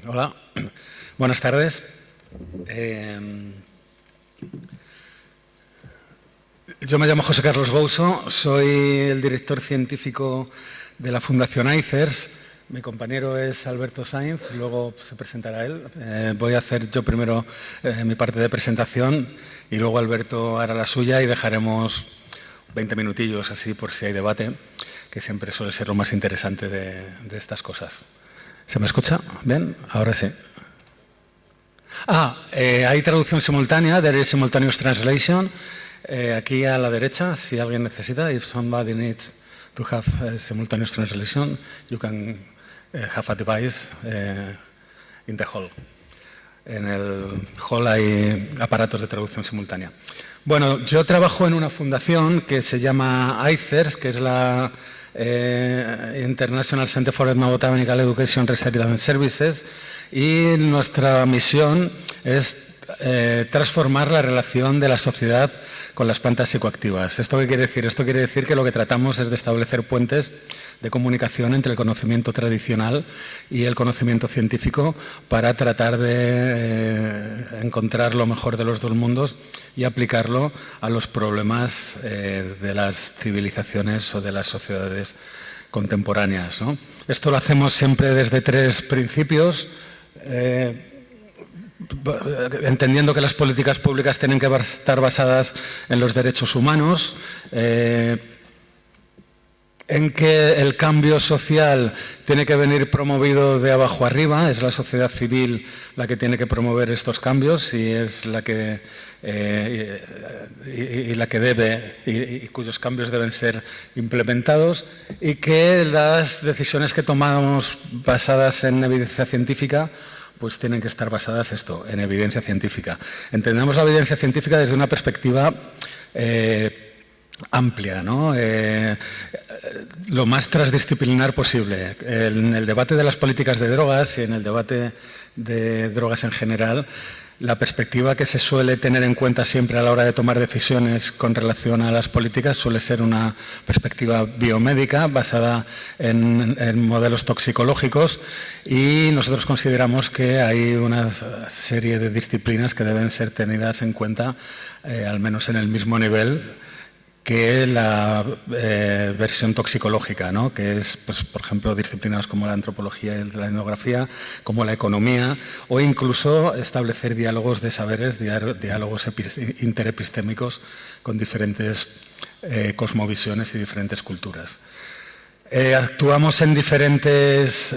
Hola, buenas tardes. Yo me llamo José Carlos Bouso, soy el director científico de la Fundación ICERS. Mi compañero es Alberto Sainz, luego se presentará él. Voy a hacer yo primero mi parte de presentación y luego Alberto hará la suya y dejaremos 20 minutillos así por si hay debate, que siempre suele ser lo más interesante de estas cosas. ¿Se me escucha? ¿Bien? Ahora sí. Hay traducción simultánea, there is simultaneous translation. Aquí a la derecha, si alguien necesita, if somebody needs to have simultaneous translation, you can have a device in the hall. En el hall hay aparatos de traducción simultánea. Bueno, yo trabajo en una fundación que se llama ICERS, que es la International Center for Ethnobotanical Education Research and Services, y nuestra misión es transformar la relación de la sociedad con las plantas psicoactivas. ¿Esto qué quiere decir? Esto quiere decir que lo que tratamos es de establecer puentes de comunicación entre el conocimiento tradicional y el conocimiento científico para tratar de encontrar lo mejor de los dos mundos y aplicarlo a los problemas de las civilizaciones o de las sociedades contemporáneas, ¿no? Esto lo hacemos siempre desde tres principios. Entendiendo que las políticas públicas tienen que estar basadas en los derechos humanos, en que el cambio social tiene que venir promovido de abajo arriba, es la sociedad civil la que tiene que promover estos cambios y es la que debe y cuyos cambios deben ser implementados, y que las decisiones que tomamos basadas en evidencia científica pues tienen que estar basadas en evidencia científica. Entendemos la evidencia científica desde una perspectiva amplia, ¿no? Lo más transdisciplinar posible. En el debate de las políticas de drogas y en el debate de drogas en general, la perspectiva que se suele tener en cuenta siempre a la hora de tomar decisiones con relación a las políticas suele ser una perspectiva biomédica basada en modelos toxicológicos, y nosotros consideramos que hay una serie de disciplinas que deben ser tenidas en cuenta al menos en el mismo nivel que la versión toxicológica, ¿no? Que es, pues, por ejemplo, disciplinas como la antropología y la etnografía, como la economía, o incluso establecer diálogos de saberes, diálogos interepistémicos con diferentes cosmovisiones y diferentes culturas. Actuamos en diferentes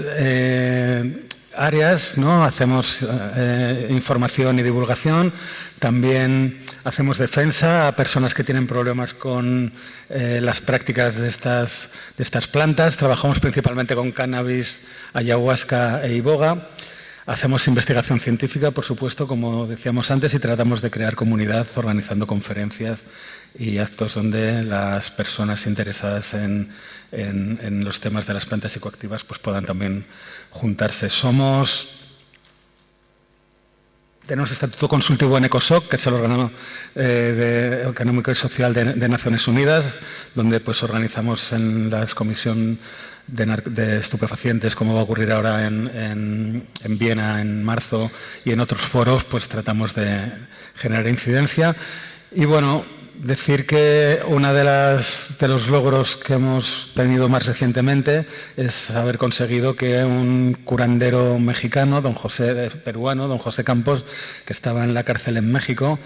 áreas, ¿no? Hacemos información y divulgación, también hacemos defensa a personas que tienen problemas con las prácticas de estas plantas. Trabajamos principalmente con cannabis, ayahuasca e iboga. Hacemos investigación científica, por supuesto, como decíamos antes, y tratamos de crear comunidad organizando conferencias y actos donde las personas interesadas en los temas de las plantas psicoactivas pues puedan también juntarse. Tenemos estatuto consultivo en ECOSOC, que es el órgano económico y social de Naciones Unidas, donde pues organizamos en la comisión de estupefacientes, como va a ocurrir ahora en Viena en marzo, y en otros foros pues tratamos de generar incidencia. Y bueno, decir que uno de los logros que hemos tenido más recientemente es haber conseguido que un curandero mexicano, don José Campos, que estaba en la cárcel en México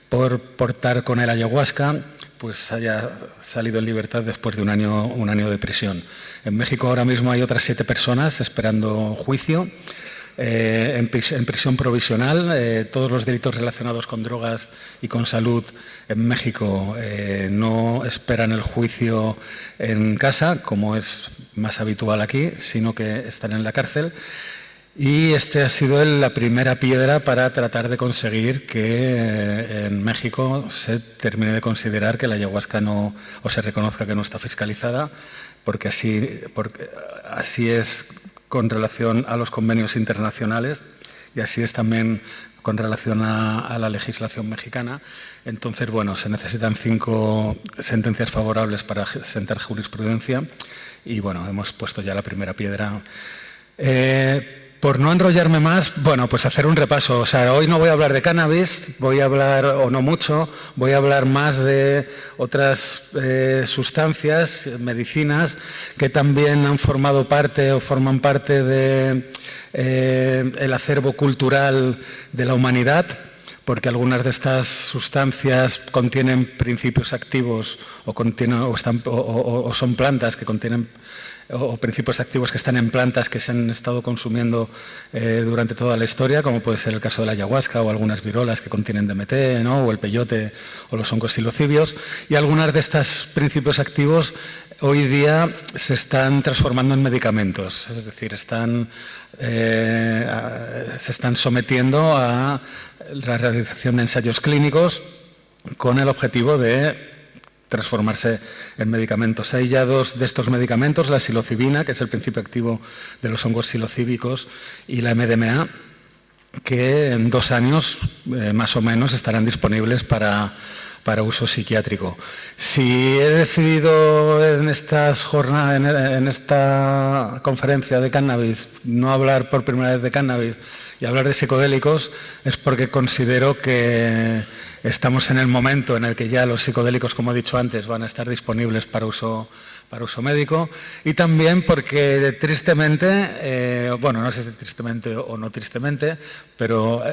por portar con él ayahuasca, pues haya salido en libertad después de un año de prisión. En México ahora mismo hay otras 7 personas esperando juicio. En prisión provisional. Todos los delitos relacionados con drogas y con salud en México no esperan el juicio en casa, como es más habitual aquí, sino que están en la cárcel. Y este ha sido la primera piedra para tratar de conseguir que en México se termine de considerar que la ayahuasca no, o se reconozca que no está fiscalizada, porque así es con relación a los convenios internacionales y así es también con relación a la legislación mexicana. Entonces, bueno, se necesitan 5 sentencias favorables para sentar jurisprudencia y, bueno, hemos puesto ya la primera piedra. Por no enrollarme más, bueno, pues hacer un repaso. O sea, hoy no voy a hablar de cannabis, voy a hablar, o no mucho, voy a hablar más de otras sustancias, medicinas, que también han formado parte o forman parte de el acervo cultural de la humanidad, porque algunas de estas sustancias contienen principios activos o son plantas que contienen o principios activos que están en plantas que se han estado consumiendo durante toda la historia, como puede ser el caso de la ayahuasca o algunas virolas que contienen DMT, ¿no? O el peyote o los hongos psilocibios. Y algunas de estos principios activos hoy día se están transformando en medicamentos, es decir, se están sometiendo a la realización de ensayos clínicos con el objetivo de transformarse en medicamentos. Hay ya dos de estos medicamentos, la psilocibina, que es el principio activo de los hongos psilocíbicos, y la MDMA, que en 2 años más o menos estarán disponibles para uso psiquiátrico. Si he decidido en estas jornadas, en esta conferencia de cannabis, no hablar por primera vez de cannabis y hablar de psicodélicos, es porque considero que estamos en el momento en el que ya los psicodélicos, como he dicho antes, van a estar disponibles para uso médico, y también porque tristemente, bueno, no sé si tristemente o no tristemente, pero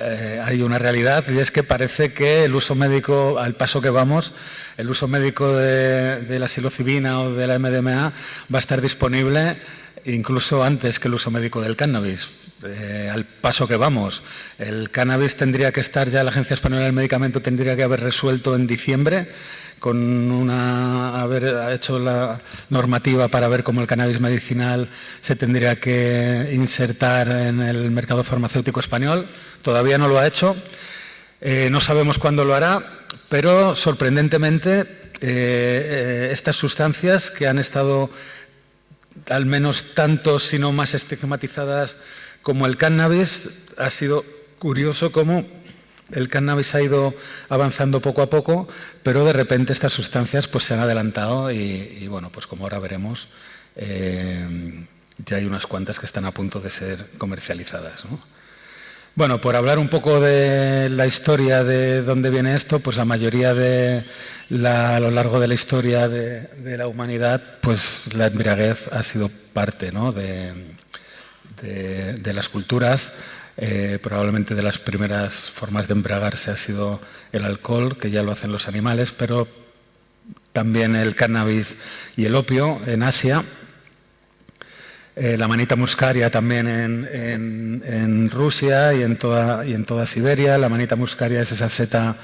hay una realidad, y es que parece que el uso médico, al paso que vamos, el uso médico de la psilocibina o de la MDMA va a estar disponible incluso antes que el uso médico del cannabis. Al paso que vamos, el cannabis tendría que estar ya, la Agencia Española del Medicamento tendría que haber resuelto en diciembre, haber hecho la normativa para ver cómo el cannabis medicinal se tendría que insertar en el mercado farmacéutico español. Todavía no lo ha hecho, no sabemos cuándo lo hará, pero sorprendentemente estas sustancias que han estado al menos tanto, si no más estigmatizadas como el cannabis, ha sido curioso cómo el cannabis ha ido avanzando poco a poco, pero de repente estas sustancias pues se han adelantado y bueno, pues como ahora veremos, ya hay unas cuantas que están a punto de ser comercializadas, ¿no? Bueno, por hablar un poco de la historia de dónde viene esto, pues la mayoría a lo largo de la historia de la humanidad, pues la embriaguez ha sido parte, ¿no? de las culturas. Probablemente de las primeras formas de embriagarse ha sido el alcohol, que ya lo hacen los animales, pero también el cannabis y el opio en Asia. La manita muscaria también en Rusia y en toda Siberia. La manita muscaria es esa seta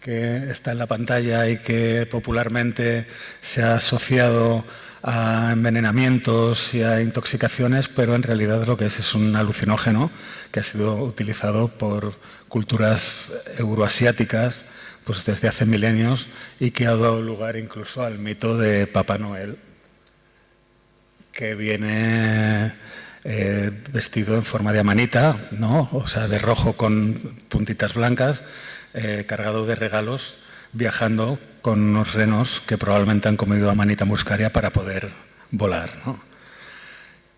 que está en la pantalla y que popularmente se ha asociado a envenenamientos y a intoxicaciones, pero en realidad lo que es un alucinógeno que ha sido utilizado por culturas euroasiáticas pues desde hace milenios y que ha dado lugar incluso al mito de Papá Noel, que viene vestido en forma de amanita, ¿no? O sea, de rojo con puntitas blancas, cargado de regalos, viajando con unos renos que probablemente han comido amanita muscaria para poder volar, ¿no?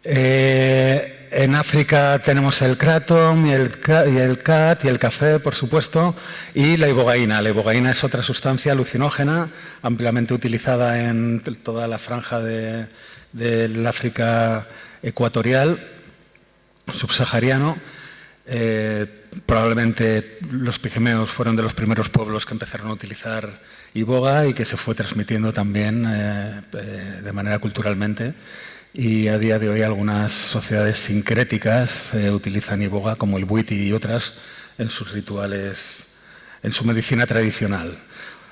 En África tenemos el kratom y el kat y el café, por supuesto, y la ibogaína. La ibogaína es otra sustancia alucinógena, ampliamente utilizada en toda la franja del África ecuatorial, subsahariano. Probablemente los pigmeos fueron de los primeros pueblos que empezaron a utilizar iboga y que se fue transmitiendo también de manera culturalmente. Y a día de hoy algunas sociedades sincréticas utilizan iboga, como el Bwiti y otras, en sus rituales, en su medicina tradicional.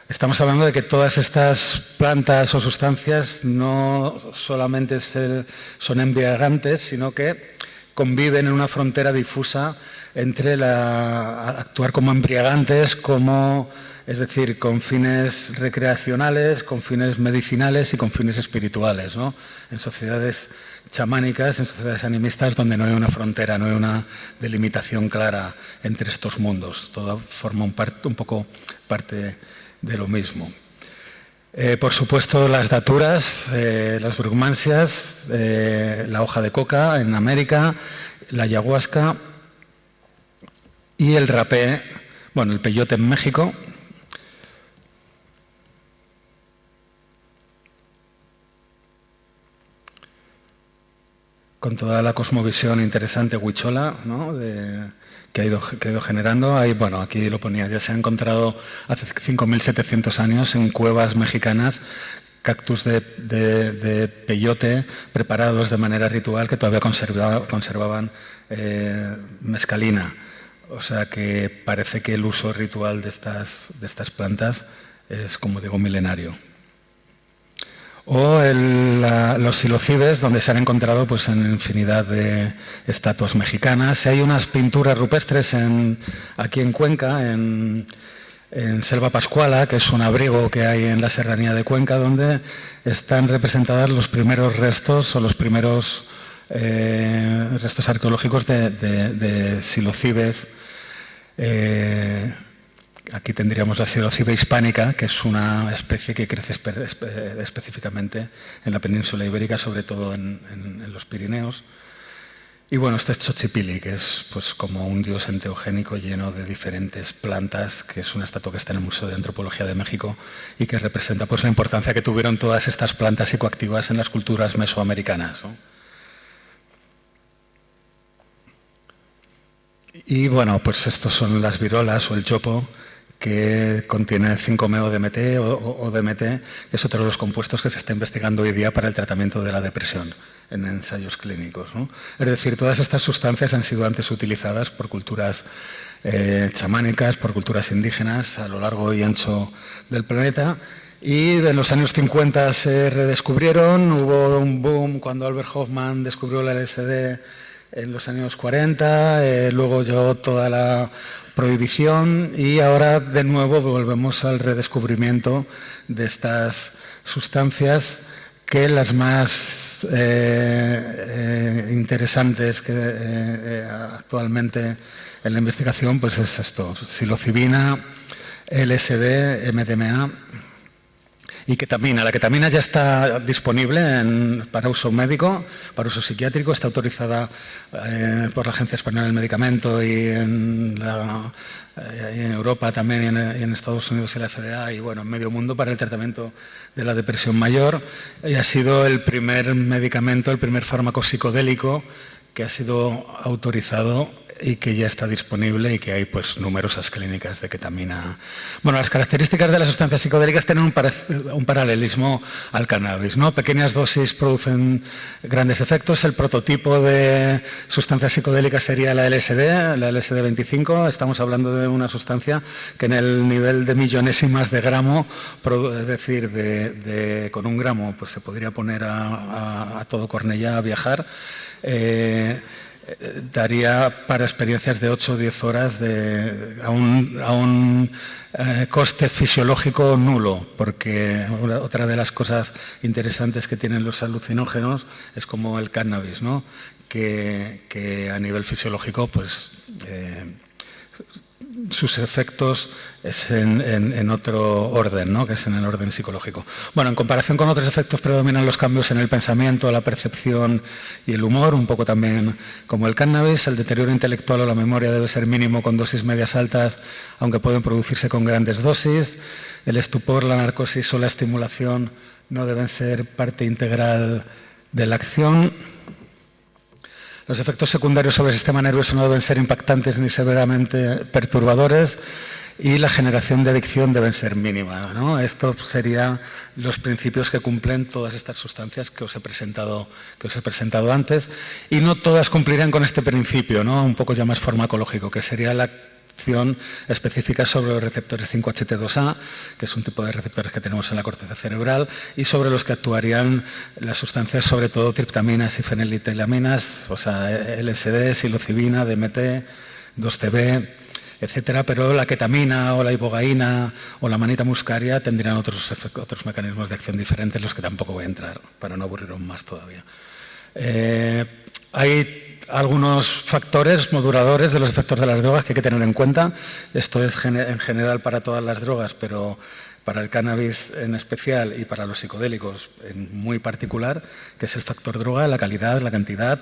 Estamos hablando de que todas estas plantas o sustancias no solamente son embriagantes, sino que conviven en una frontera difusa entre actuar como embriagantes, es decir, con fines recreacionales, con fines medicinales y con fines espirituales, ¿no? En sociedades chamánicas, en sociedades animistas, donde no hay una frontera, no hay una delimitación clara entre estos mundos. Todo forma un poco parte de lo mismo. Por supuesto, las daturas, las brugmansias, la hoja de coca en América la ayahuasca y el rapé, bueno, el peyote en México. Con toda la cosmovisión interesante huichola, ¿no? que ha ido generando. Ahí, bueno, aquí lo ponía, ya se ha encontrado hace 5.700 años en cuevas mexicanas cactus de peyote preparados de manera ritual que todavía conservaban mescalina. O sea que parece que el uso ritual de estas plantas es, como digo, milenario. O los psilocibes, donde se han encontrado pues, en infinidad de estatuas mexicanas. Hay unas pinturas rupestres aquí en Cuenca, en Selva Pascuala, que es un abrigo que hay en la serranía de Cuenca, donde están representadas los primeros restos o los primeros restos arqueológicos de psilocibes. Aquí tendríamos la psilocibe hispánica, que es una especie que crece específicamente en la península ibérica, sobre todo en los Pirineos. Y bueno, este es Xochipilli, que es pues, como un dios enteogénico lleno de diferentes plantas, que es una estatua que está en el Museo de Antropología de México y que representa pues, la importancia que tuvieron todas estas plantas psicoactivas en las culturas mesoamericanas, ¿no? Y bueno, pues estos son las virolas o el chopo, que contiene 5-meo-DMT o DMT, que es otro de los compuestos que se está investigando hoy día para el tratamiento de la depresión en ensayos clínicos, ¿no? Es decir, todas estas sustancias han sido antes utilizadas por culturas chamánicas, por culturas indígenas a lo largo y ancho del planeta, y en los años 50 se redescubrieron. Hubo un boom cuando Albert Hoffman descubrió la LSD en los años 40, luego llegó toda la prohibición y ahora de nuevo volvemos al redescubrimiento de estas sustancias, que las más interesantes que actualmente en la investigación pues es esto: psilocibina, LSD, MDMA y ketamina. La ketamina ya está disponible para uso médico, para uso psiquiátrico, está autorizada por la Agencia Española del Medicamento y en Europa también y en Estados Unidos y la FDA y bueno, en medio mundo para el tratamiento de la depresión mayor, y ha sido el primer medicamento, el primer fármaco psicodélico que ha sido autorizado y que ya está disponible y que hay pues numerosas clínicas de ketamina. Bueno, las características de las sustancias psicodélicas tienen un paralelismo al cannabis, ¿no? Pequeñas dosis producen grandes efectos. El prototipo de sustancia psicodélica sería la LSD 25. Estamos hablando de una sustancia que en el nivel de millonésimas de gramo, es decir, con 1 gramo pues se podría poner a todo Cornellá a viajar. Daría para experiencias de 8 o 10 horas a un coste fisiológico nulo, porque otra de las cosas interesantes que tienen los alucinógenos es como el cannabis, ¿no? que a nivel fisiológico pues, sus efectos es en otro orden, ¿no? Que es en el orden psicológico. Bueno, en comparación con otros efectos predominan los cambios en el pensamiento, la percepción y el humor, un poco también como el cannabis. El deterioro intelectual o la memoria debe ser mínimo con dosis medias altas, aunque pueden producirse con grandes dosis. El estupor, la narcosis o la estimulación no deben ser parte integral de la acción. Los efectos secundarios sobre el sistema nervioso no deben ser impactantes ni severamente perturbadores y la generación de adicción deben ser mínima, ¿no? Estos serían los principios que cumplen todas estas sustancias que os he presentado antes, y no todas cumplirán con este principio, ¿no? Un poco ya más farmacológico, que sería la acción específica sobre los receptores 5-HT2A, que es un tipo de receptores que tenemos en la corteza cerebral, y sobre los que actuarían las sustancias, sobre todo triptaminas y feniletilamina, o sea, LSD, psilocibina, DMT, 2CB, etcétera, pero la ketamina o la ibogaína o la manita muscaria tendrían otros mecanismos de acción diferentes, los que tampoco voy a entrar, para no aburriros más todavía. Hay algunos factores moduladores de los efectos de las drogas que hay que tener en cuenta. Esto es en general para todas las drogas, pero para el cannabis en especial y para los psicodélicos en muy particular, que es el factor droga, la calidad, la cantidad,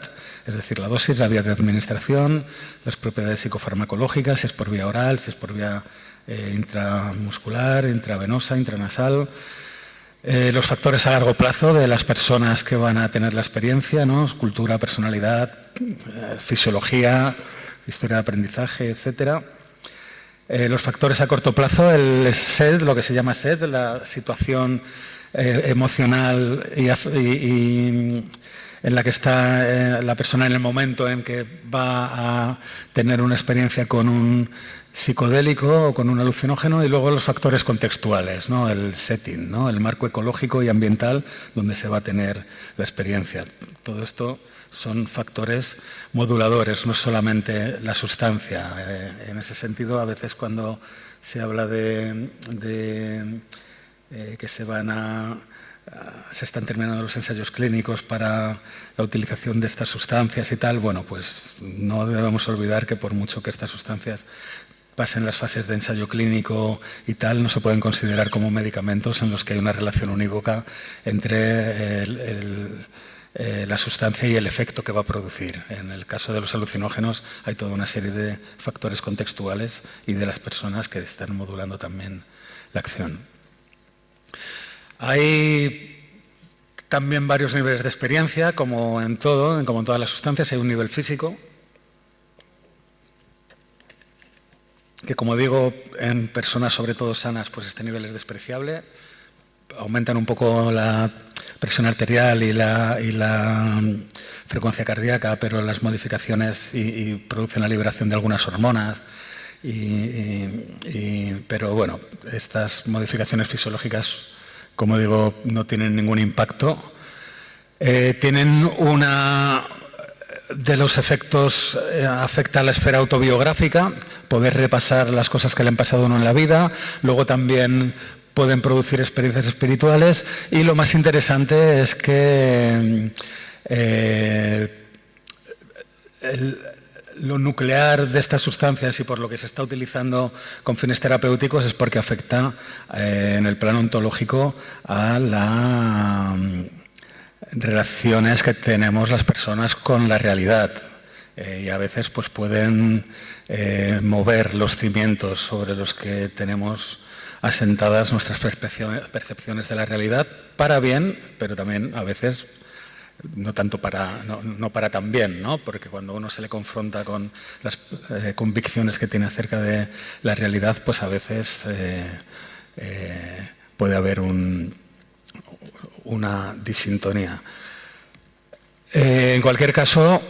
es decir, la dosis, la vía de administración, las propiedades psicofarmacológicas, si es por vía oral, si es por vía intramuscular, intravenosa, intranasal. Los factores a largo plazo de las personas que van a tener la experiencia, ¿no? Cultura, personalidad, fisiología, historia de aprendizaje, etc. Los factores a corto plazo, el SED, lo que se llama SED, la situación emocional y en la que está la persona en el momento en que va a tener una experiencia con un psicodélico o con un alucinógeno, y luego los factores contextuales, ¿no? El setting, ¿no? El marco ecológico y ambiental donde se va a tener la experiencia. Todo esto son factores moduladores, no solamente la sustancia. En ese sentido, a veces cuando se habla de que se están terminando los ensayos clínicos para la utilización de estas sustancias y tal, bueno, pues no debemos olvidar que por mucho que estas sustancias pasen las fases de ensayo clínico y tal, no se pueden considerar como medicamentos en los que hay una relación unívoca entre la sustancia y el efecto que va a producir. En el caso de los alucinógenos hay toda una serie de factores contextuales y de las personas que están modulando también la acción. Hay también varios niveles de experiencia, como en todo, como en todas las sustancias. Hay un nivel físico, que, como digo, en personas sobre todo sanas, pues este nivel es despreciable. Aumentan un poco la presión arterial y la frecuencia cardíaca, pero las modificaciones y producen la liberación de algunas hormonas. Pero bueno, estas modificaciones fisiológicas, como digo, no tienen ningún impacto. Tienen de los efectos afecta a la esfera autobiográfica, poder repasar las cosas que le han pasado a uno en la vida. Luego también pueden producir experiencias espirituales, y lo más interesante es que lo nuclear de estas sustancias y por lo que se está utilizando con fines terapéuticos es porque afecta en el plano ontológico a las relaciones que tenemos las personas con la realidad, y a veces pues pueden mover los cimientos sobre los que tenemos asentadas nuestras percepciones de la realidad, para bien, pero también a veces no para tan bien, ¿no? Porque cuando uno se le confronta con las convicciones que tiene acerca de la realidad, pues a veces puede haber una disintonía. En cualquier caso,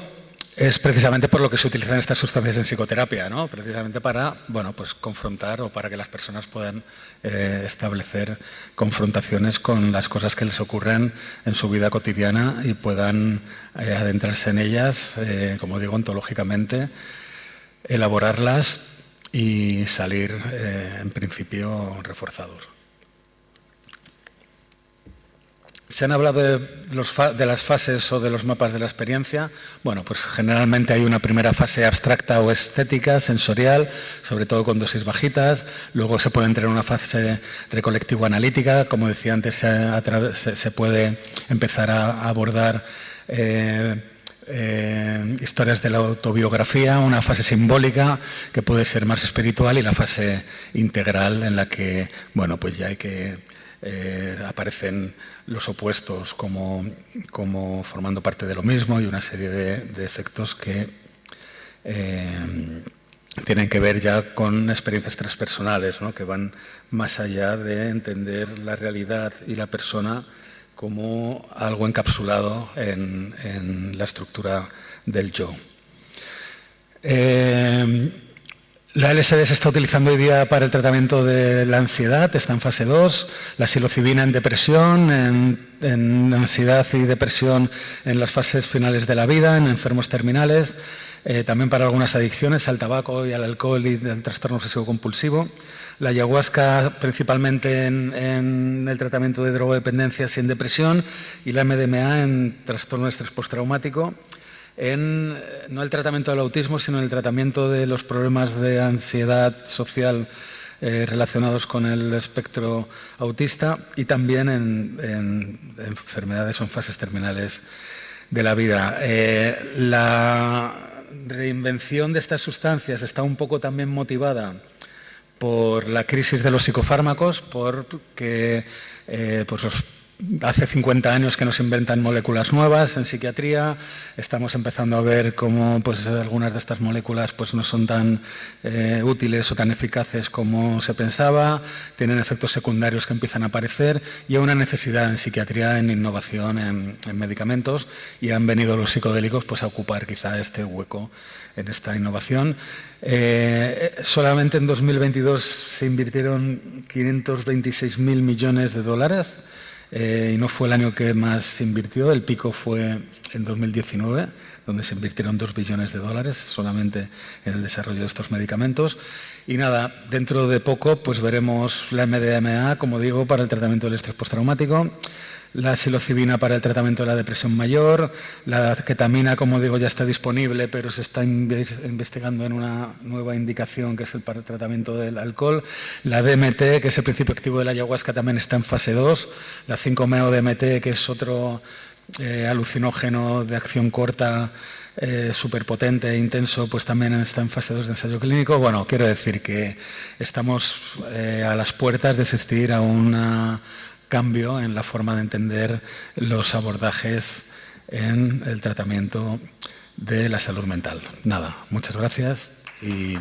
es precisamente por lo que se utilizan estas sustancias en psicoterapia, ¿no? Precisamente para, bueno, pues confrontar, o para que las personas puedan establecer confrontaciones con las cosas que les ocurren en su vida cotidiana y puedan adentrarse en ellas, como digo, ontológicamente, elaborarlas y salir, en principio, reforzados. Se han hablado de las fases o de los mapas de la experiencia. Bueno, pues generalmente hay una primera fase abstracta o estética, sensorial, sobre todo con dosis bajitas. Luego se puede entrar en una fase recolectivo-analítica. Como decía antes, se puede empezar a abordar historias de la autobiografía, una fase simbólica que puede ser más espiritual, y la fase integral en la que, bueno, pues ya hay que aparecen los opuestos como formando parte de lo mismo, y una serie de efectos que tienen que ver ya con experiencias transpersonales, ¿no? Que van más allá de entender la realidad y la persona como algo encapsulado en la estructura del yo. La LSD se está utilizando hoy día para el tratamiento de la ansiedad, está en fase 2, la psilocibina en depresión, en ansiedad y depresión en las fases finales de la vida, en enfermos terminales, también para algunas adicciones al tabaco y al alcohol y al trastorno obsesivo-compulsivo. La ayahuasca principalmente en el tratamiento de drogodependencias y en depresión, y la MDMA en trastorno de estrés postraumático. No el tratamiento del autismo, sino el tratamiento de los problemas de ansiedad social relacionados con el espectro autista y también en enfermedades o en fases terminales de la vida. La reinvención de estas sustancias está un poco también motivada por la crisis de los psicofármacos, porque hace 50 años que nos inventan moléculas nuevas en psiquiatría. Estamos empezando a ver cómo algunas de estas moléculas no son tan útiles o tan eficaces como se pensaba, tienen efectos secundarios que empiezan a aparecer y hay una necesidad en psiquiatría, en innovación, en medicamentos, y han venido los psicodélicos a ocupar quizá este hueco en esta innovación. Solamente en 2022 se invirtieron 526.000 millones de dólares. Y no fue el año que más se invirtió, el pico fue en 2019, donde se invirtieron 2 billones de dólares solamente en el desarrollo de estos medicamentos. Y nada, dentro de poco veremos la MDMA, como digo, para el tratamiento del estrés postraumático, la psilocibina para el tratamiento de la depresión mayor, la ketamina, como digo, ya está disponible, pero se está investigando en una nueva indicación que es para el tratamiento del alcohol, la DMT, que es el principio activo de la ayahuasca, también está en fase 2, la 5-MeO-DMT, que es otro alucinógeno de acción corta, súper potente e intenso, también está en fase 2 de ensayo clínico. Bueno, quiero decir que estamos a las puertas de asistir a un cambio en la forma de entender los abordajes en el tratamiento de la salud mental. Nada, muchas gracias y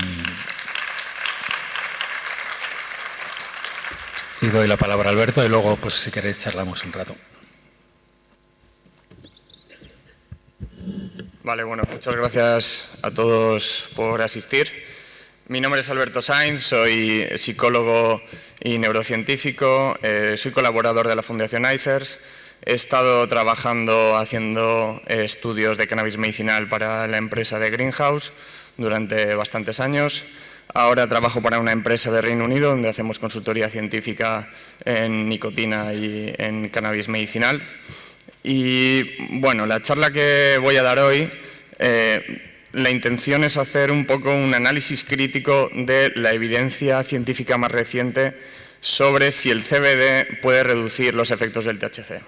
doy la palabra a Alberto y luego, si queréis, charlamos un rato. Vale, bueno, muchas gracias a todos por asistir. Mi nombre es Alberto Sainz, soy psicólogo y neurocientífico, soy colaborador de la Fundación ICERS. He estado trabajando haciendo estudios de cannabis medicinal para la empresa de Greenhouse durante bastantes años. Ahora trabajo para una empresa de Reino Unido donde hacemos consultoría científica en nicotina y en cannabis medicinal. Y bueno, la charla que voy a dar hoy, la intención es hacer un poco un análisis crítico de la evidencia científica más reciente sobre si el CBD puede reducir los efectos del THC.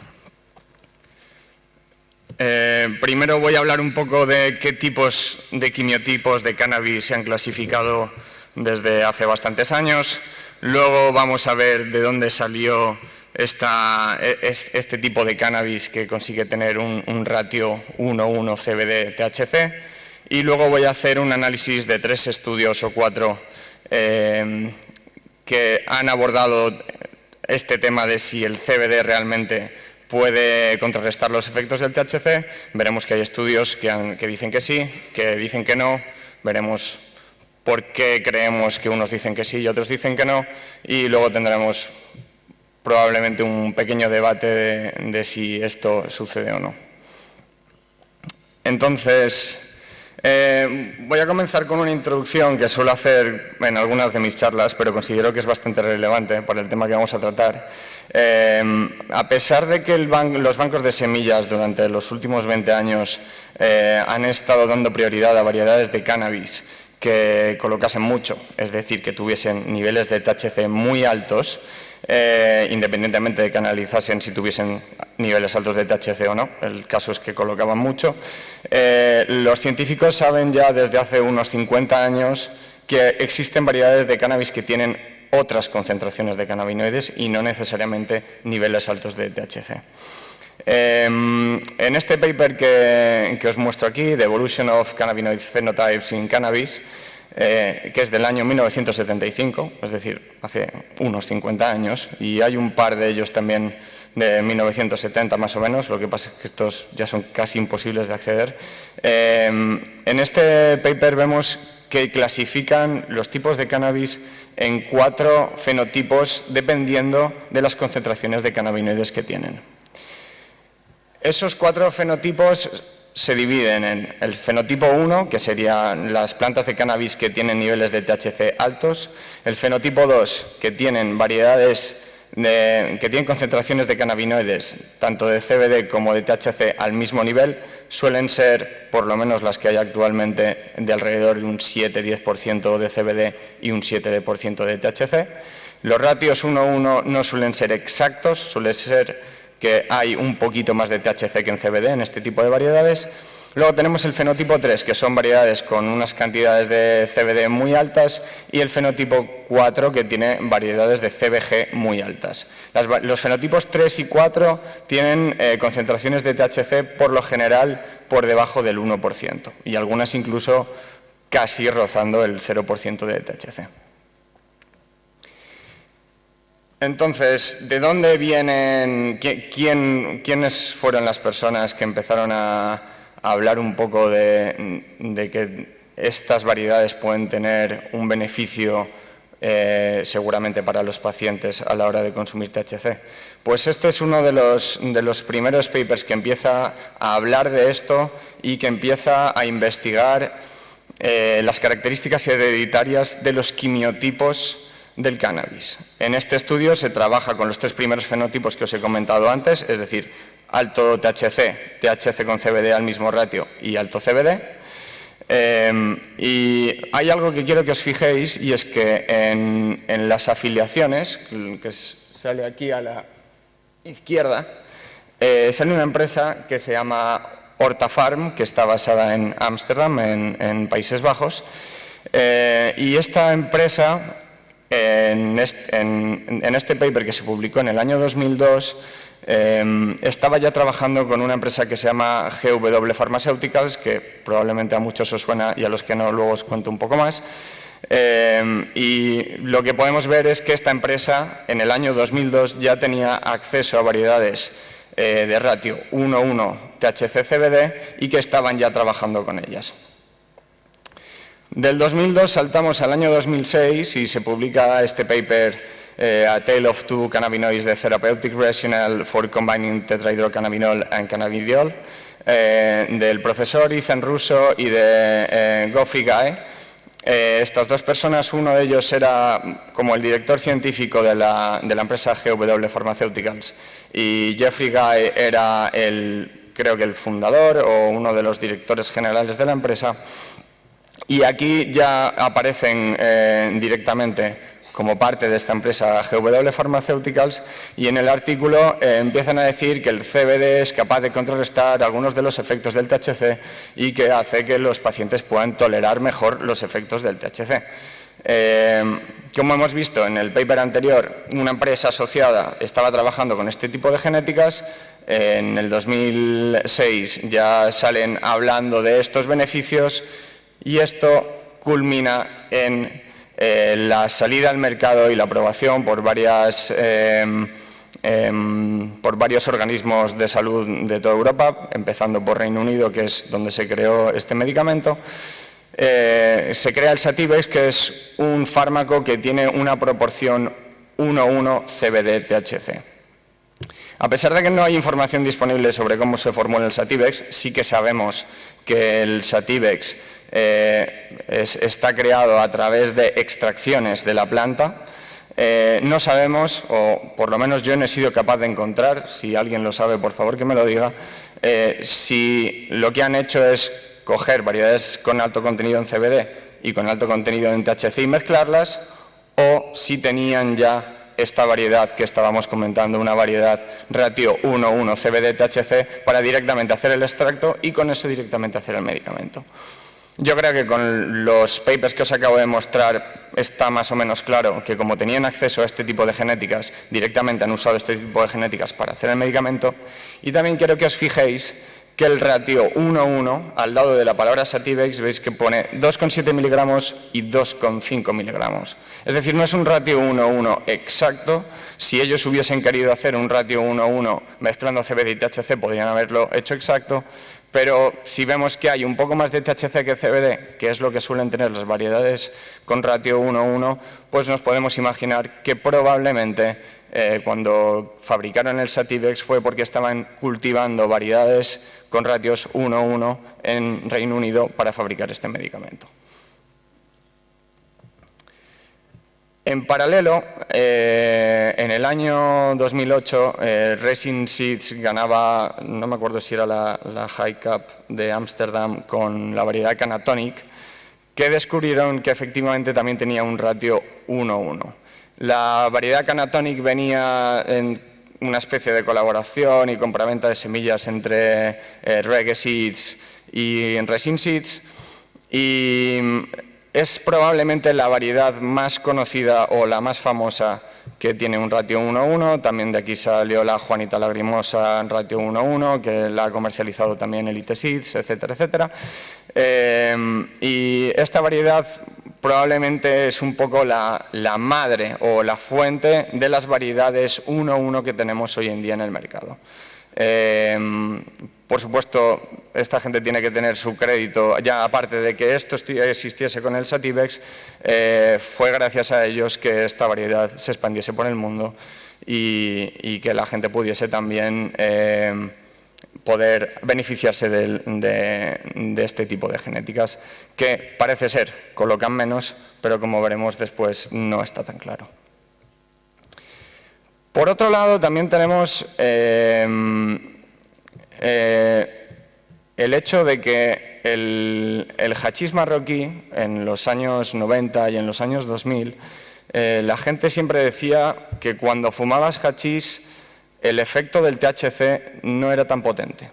Primero voy a hablar un poco de qué tipos de quimiotipos de cannabis se han clasificado desde hace bastantes años. Luego vamos a ver de dónde salió este tipo de cannabis que consigue tener un ratio 1:1 CBD-THC. Y luego voy a hacer un análisis de 3 estudios o 4 que han abordado este tema de si el CBD realmente puede contrarrestar los efectos del THC. Veremos que hay estudios que dicen que sí, que dicen que no. Veremos por qué creemos que unos dicen que sí y otros dicen que no. Y luego tendremos probablemente un pequeño debate de si esto sucede o no. Entonces, voy a comenzar con una introducción que suelo hacer en algunas de mis charlas, pero considero que es bastante relevante para el tema que vamos a tratar. A pesar de que los bancos de semillas durante los últimos 20 años han estado dando prioridad a variedades de cannabis que colocasen mucho, es decir, que tuviesen niveles de THC muy altos, independientemente de que analizasen si tuviesen niveles altos de THC o no, el caso es que colocaban mucho. Los científicos saben ya desde hace unos 50 años que existen variedades de cannabis que tienen otras concentraciones de cannabinoides y no necesariamente niveles altos de THC. En este paper que os muestro aquí, The Evolution of Cannabinoid Phenotypes in Cannabis, que es del año 1975, es decir, hace unos 50 años, y hay un par de ellos también de 1970 más o menos, lo que pasa es que estos ya son casi imposibles de acceder. En este paper vemos que clasifican los tipos de cannabis en 4 fenotipos dependiendo de las concentraciones de cannabinoides que tienen. Esos 4 fenotipos se dividen en el fenotipo 1, que serían las plantas de cannabis que tienen niveles de THC altos, el fenotipo 2, que tienen variedades que tienen concentraciones de cannabinoides, tanto de CBD como de THC, al mismo nivel, suelen ser, por lo menos las que hay actualmente, de alrededor de un 7-10% de CBD y un 7% de THC. Los ratios 1:1 no suelen ser exactos, suele ser que hay un poquito más de THC que en CBD en este tipo de variedades. Luego tenemos el fenotipo 3, que son variedades con unas cantidades de CBD muy altas, y el fenotipo 4, que tiene variedades de CBG muy altas. Los fenotipos 3 y 4 tienen concentraciones de THC por lo general por debajo del 1% y algunas incluso casi rozando el 0% de THC. Entonces, ¿de dónde vienen? ¿Quiénes fueron las personas que empezaron a hablar un poco de que estas variedades pueden tener un beneficio seguramente para los pacientes a la hora de consumir THC? Pues este es uno de los primeros papers que empieza a hablar de esto y que empieza a investigar las características hereditarias de los quimiotipos del cannabis. En este estudio se trabaja con los 3 primeros fenotipos que os he comentado antes, es decir, alto THC, THC con CBD al mismo ratio y alto CBD. Y hay algo que quiero que os fijéis, y es que en las afiliaciones, que sale aquí a la izquierda, sale una empresa que se llama Hortafarm, que está basada en Ámsterdam, en Países Bajos, y esta empresa, en este paper que se publicó en el año 2002, estaba ya trabajando con una empresa que se llama GW Pharmaceuticals, que probablemente a muchos os suena y a los que no luego os cuento un poco más. Y lo que podemos ver es que esta empresa en el año 2002 ya tenía acceso a variedades de ratio 1:1 THC-CBD y que estaban ya trabajando con ellas. Del 2002 saltamos al año 2006 y se publica este paper, A Tale of Two Cannabinoids, the Therapeutic Rationale for Combining Tetrahydrocannabinol and Cannabidiol, del profesor Ethan Russo y de Geoffrey Guy. Estas dos personas, uno de ellos era como el director científico de la empresa GW Pharmaceuticals, y Geoffrey Guy era creo que el fundador o uno de los directores generales de la empresa. Y aquí ya aparecen directamente como parte de esta empresa GW Pharmaceuticals, y en el artículo empiezan a decir que el CBD es capaz de contrarrestar algunos de los efectos del THC y que hace que los pacientes puedan tolerar mejor los efectos del THC. Como hemos visto en el paper anterior, una empresa asociada estaba trabajando con este tipo de genéticas. En el 2006 ya salen hablando de estos beneficios, y esto culmina en la salida al mercado y la aprobación por varios organismos de salud de toda Europa, empezando por Reino Unido, que es donde se creó este medicamento. Se crea el Sativex, que es un fármaco que tiene una proporción 1:1 CBD-THC. A pesar de que no hay información disponible sobre cómo se formó el Sativex, sí que sabemos que el Sativex está creado a través de extracciones de la planta. No sabemos, o por lo menos yo no he sido capaz de encontrar, si alguien lo sabe, por favor que me lo diga, si lo que han hecho es coger variedades con alto contenido en CBD y con alto contenido en THC y mezclarlas, o si tenían ya esta variedad que estábamos comentando, una variedad ratio 1:1 CBD-THC, para directamente hacer el extracto y con eso directamente hacer el medicamento. Yo creo que con los papers que os acabo de mostrar está más o menos claro que, como tenían acceso a este tipo de genéticas, directamente han usado este tipo de genéticas para hacer el medicamento. Y también quiero que os fijéis que el ratio 1:1, al lado de la palabra Sativex, veis que pone 2,7 miligramos y 2,5 miligramos. Es decir, no es un ratio 1:1 exacto. Si ellos hubiesen querido hacer un ratio 1:1 mezclando CBD y THC, podrían haberlo hecho exacto. Pero si vemos que hay un poco más de THC que CBD, que es lo que suelen tener las variedades con ratio 1:1, pues nos podemos imaginar que probablemente cuando fabricaron el Sativex fue porque estaban cultivando variedades con ratios 1:1 en Reino Unido para fabricar este medicamento. En paralelo, en el año 2008, Resin Seeds ganaba, no me acuerdo si era la High Cup de Ámsterdam con la variedad Canatonic, que descubrieron que efectivamente también tenía un ratio 1:1. La variedad Canatonic venía en una especie de colaboración y compraventa de semillas entre Reggae Seeds y Resin Seeds, y es probablemente la variedad más conocida o la más famosa que tiene un ratio 1:1. También de aquí salió la Juanita Lagrimosa en ratio 1:1, que la ha comercializado también Elite Seeds, etcétera, etcétera. Y esta variedad probablemente es un poco la madre o la fuente de las variedades 1:1 que tenemos hoy en día en el mercado. Por supuesto, esta gente tiene que tener su crédito, ya aparte de que esto existiese con el Sativex, fue gracias a ellos que esta variedad se expandiese por el mundo y que la gente pudiese también poder beneficiarse de este tipo de genéticas, que parece ser colocan menos, pero como veremos después no está tan claro. Por otro lado, también tenemos el hecho de que el hachís marroquí en los años 90 y en los años 2000, la gente siempre decía que cuando fumabas hachís el efecto del THC no era tan potente.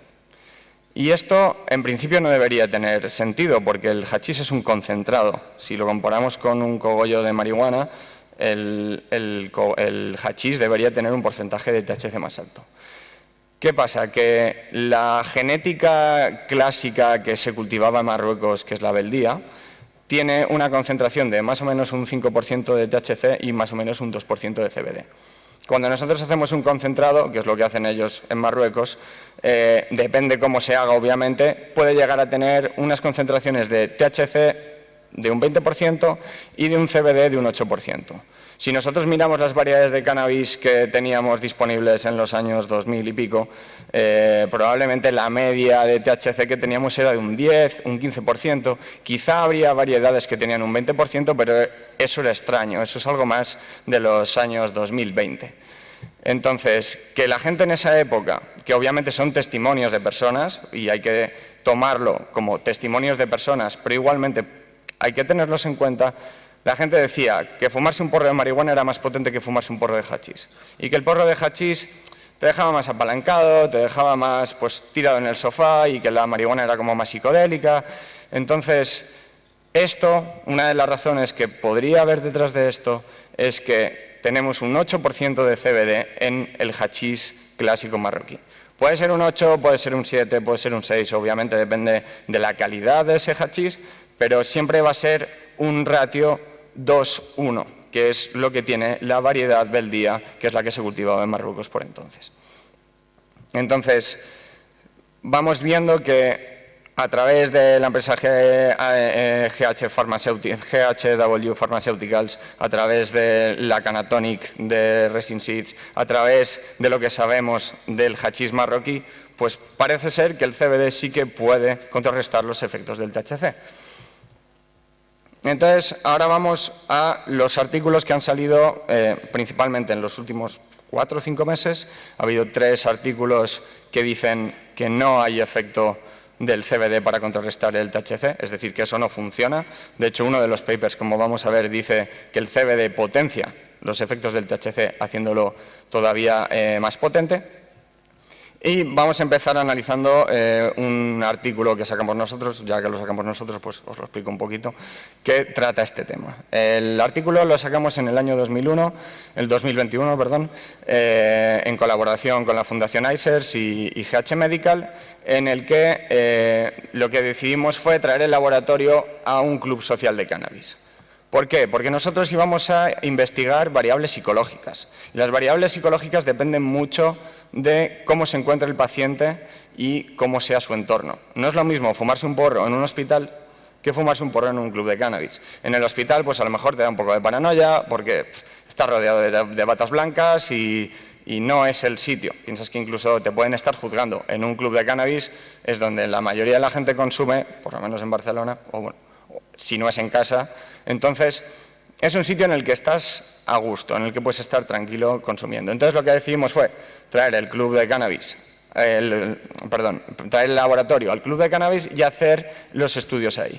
Y esto en principio no debería tener sentido porque el hachís es un concentrado. Si lo comparamos con un cogollo de marihuana, el hachís debería tener un porcentaje de THC más alto. ¿Qué pasa? Que la genética clásica que se cultivaba en Marruecos, que es la beldía, tiene una concentración de más o menos un 5% de THC y más o menos un 2% de CBD. Cuando nosotros hacemos un concentrado, que es lo que hacen ellos en Marruecos, depende cómo se haga obviamente, puede llegar a tener unas concentraciones de THC de un 20% y de un CBD de un 8%. Si nosotros miramos las variedades de cannabis que teníamos disponibles en los años 2000 y pico, probablemente la media de THC que teníamos era de un 10, un 15%. Quizá habría variedades que tenían un 20%, pero eso era extraño, eso es algo más de los años 2020. Entonces, que la gente en esa época, que obviamente son testimonios de personas y hay que tomarlo como testimonios de personas, pero igualmente hay que tenerlos en cuenta. La gente decía que fumarse un porro de marihuana era más potente que fumarse un porro de hachís y que el porro de hachís te dejaba más apalancado, te dejaba más tirado en el sofá y que la marihuana era como más psicodélica. Entonces, una de las razones que podría haber detrás de esto es que tenemos un 8% de CBD en el hachís clásico marroquí. Puede ser un 8, puede ser un 7, puede ser un 6, obviamente depende de la calidad de ese hachís, pero siempre va a ser un ratio 2:1, que es lo que tiene la variedad beldía, que es la que se cultivaba en Marruecos por entonces. Entonces, vamos viendo que a través de la empresa GHW Pharmaceuticals, a través de la Canatonic de Resin Seeds, a través de lo que sabemos del hachís marroquí, pues parece ser que el CBD sí que puede contrarrestar los efectos del THC. Entonces, ahora vamos a los artículos que han salido principalmente en los últimos 4 o 5 meses. Ha habido 3 artículos que dicen que no hay efecto del CBD para contrarrestar el THC, es decir, que eso no funciona. De hecho, uno de los papers, como vamos a ver, dice que el CBD potencia los efectos del THC haciéndolo todavía más potente. Y vamos a empezar analizando un artículo que sacamos nosotros, ya que lo sacamos nosotros, pues os lo explico un poquito, que trata este tema. El artículo lo sacamos en el año 2021, perdón, en colaboración con la Fundación ICERS y GH Medical, en el que lo que decidimos fue traer el laboratorio a un club social de cannabis. ¿Por qué? Porque nosotros íbamos a investigar variables psicológicas. Y las variables psicológicas dependen mucho de cómo se encuentra el paciente y cómo sea su entorno. No es lo mismo fumarse un porro en un hospital que fumarse un porro en un club de cannabis. En el hospital, pues a lo mejor te da un poco de paranoia porque estás rodeado de batas blancas y no es el sitio. Piensas que incluso te pueden estar juzgando. En un club de cannabis es donde la mayoría de la gente consume, por lo menos en Barcelona, o bueno, si no es en casa. Entonces, es un sitio en el que estás a gusto, en el que puedes estar tranquilo consumiendo. Entonces lo que decidimos fue traer el club de cannabis, traer el laboratorio al club de cannabis y hacer los estudios ahí.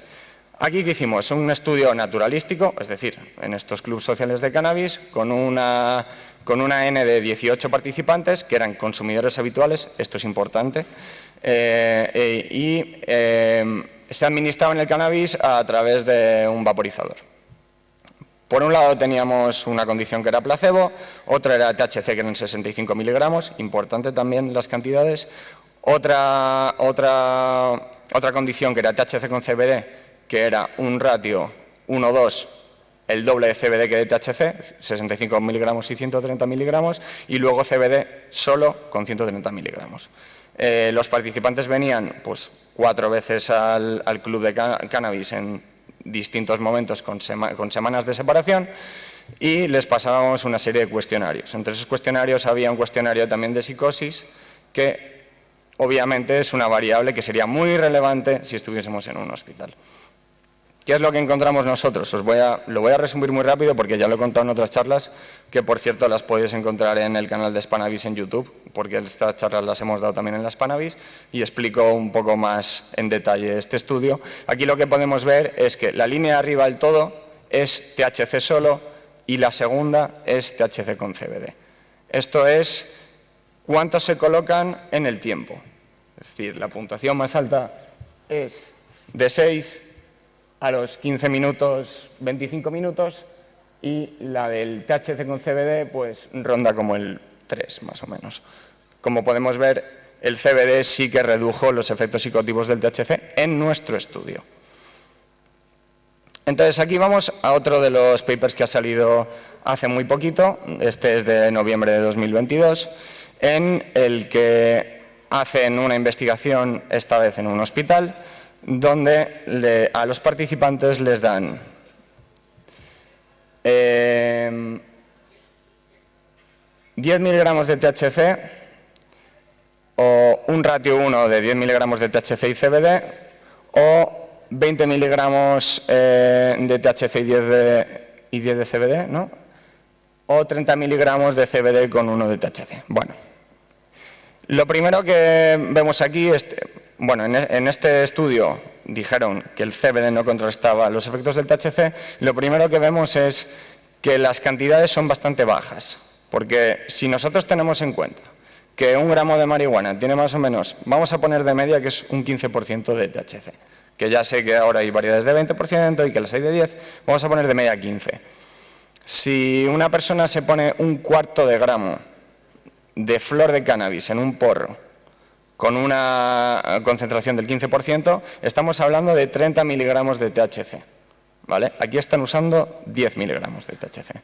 Aquí ¿qué hicimos? Un estudio naturalístico, es decir, en estos clubes sociales de cannabis, con una N de 18 participantes que eran consumidores habituales, esto es importante, y se administraban el cannabis a través de un vaporizador. Por un lado teníamos una condición que era placebo, otra era THC que eran 65 miligramos, importante también las cantidades, otra condición que era THC con CBD, que era un ratio 1:2, el doble de CBD que de THC, 65 miligramos y 130 miligramos, y luego CBD solo con 130 miligramos. Los participantes venían pues 4 veces al club de cannabis en distintos momentos con semanas de separación y les pasábamos una serie de cuestionarios. Entre esos cuestionarios había un cuestionario también de psicosis que obviamente es una variable que sería muy relevante si estuviésemos en un hospital. ¿Qué es lo que encontramos nosotros? Lo voy a resumir muy rápido porque ya lo he contado en otras charlas, que por cierto las podéis encontrar en el canal de Spanavis en YouTube, porque estas charlas las hemos dado también en la Spanavis y explico un poco más en detalle este estudio. Aquí lo que podemos ver es que la línea de arriba del todo es THC solo y la segunda es THC con CBD. Esto es cuántos se colocan en el tiempo. Es decir, la puntuación más alta es de 6 a los 15 minutos, 25 minutos, y la del THC con CBD pues ronda como el 3 más o menos. Como podemos ver, el CBD sí que redujo los efectos psicoactivos del THC en nuestro estudio. Entonces aquí vamos a otro de los papers que ha salido hace muy poquito, este es de noviembre de 2022, en el que hacen una investigación, esta vez en un hospital, donde a los participantes les dan 10 miligramos de THC o un ratio 1 de 10 miligramos de THC y CBD o 20 miligramos de THC y 10 de CBD, ¿no? O 30 miligramos de CBD con 1 de THC. Bueno, lo primero que vemos aquí es... Bueno, en este estudio dijeron que el CBD no contrastaba los efectos del THC. Lo primero que vemos es que las cantidades son bastante bajas, porque si nosotros tenemos en cuenta que 1 gramo de marihuana tiene más o menos, vamos a poner de media que es un 15% de THC, que ya sé que ahora hay variedades de 20% y que las hay de 10, vamos a poner de media 15. Si una persona se pone 1/4 de gramo de flor de cannabis en un porro, con una concentración del 15%, estamos hablando de 30 miligramos de THC. ¿Vale? Aquí están usando 10 miligramos de THC.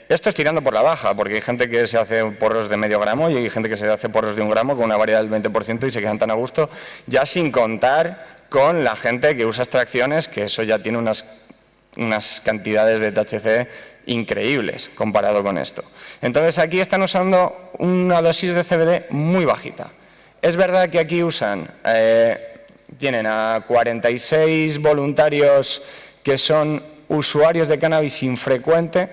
Esto es tirando por la baja, porque hay gente que se hace porros de medio gramo y hay gente que se hace porros de 1 gramo con una variedad del 20% y se quedan tan a gusto, ya sin contar con la gente que usa extracciones, que eso ya tiene unas cantidades de THC increíbles comparado con esto. Entonces aquí están usando una dosis de CBD muy bajita. Es verdad que aquí tienen a 46 voluntarios que son usuarios de cannabis infrecuente,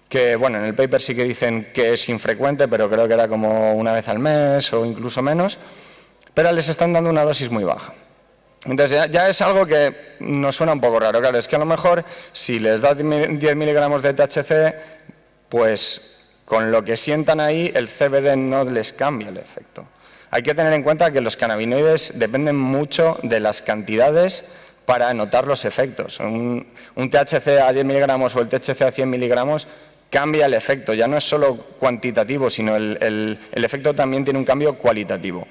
que bueno, en el paper sí que dicen que es infrecuente, pero creo que era como una vez al mes o incluso menos, pero les están dando una dosis muy baja. Entonces ya es algo que nos suena un poco raro. Claro, es que a lo mejor si les das 10 miligramos de THC, pues con lo que sientan ahí el CBD no les cambia el efecto. Hay que tener en cuenta que los cannabinoides dependen mucho de las cantidades para notar los efectos. Un THC a 10 miligramos o el THC a 100 miligramos cambia el efecto. Ya no es solo cuantitativo, sino el efecto también tiene un cambio cualitativo.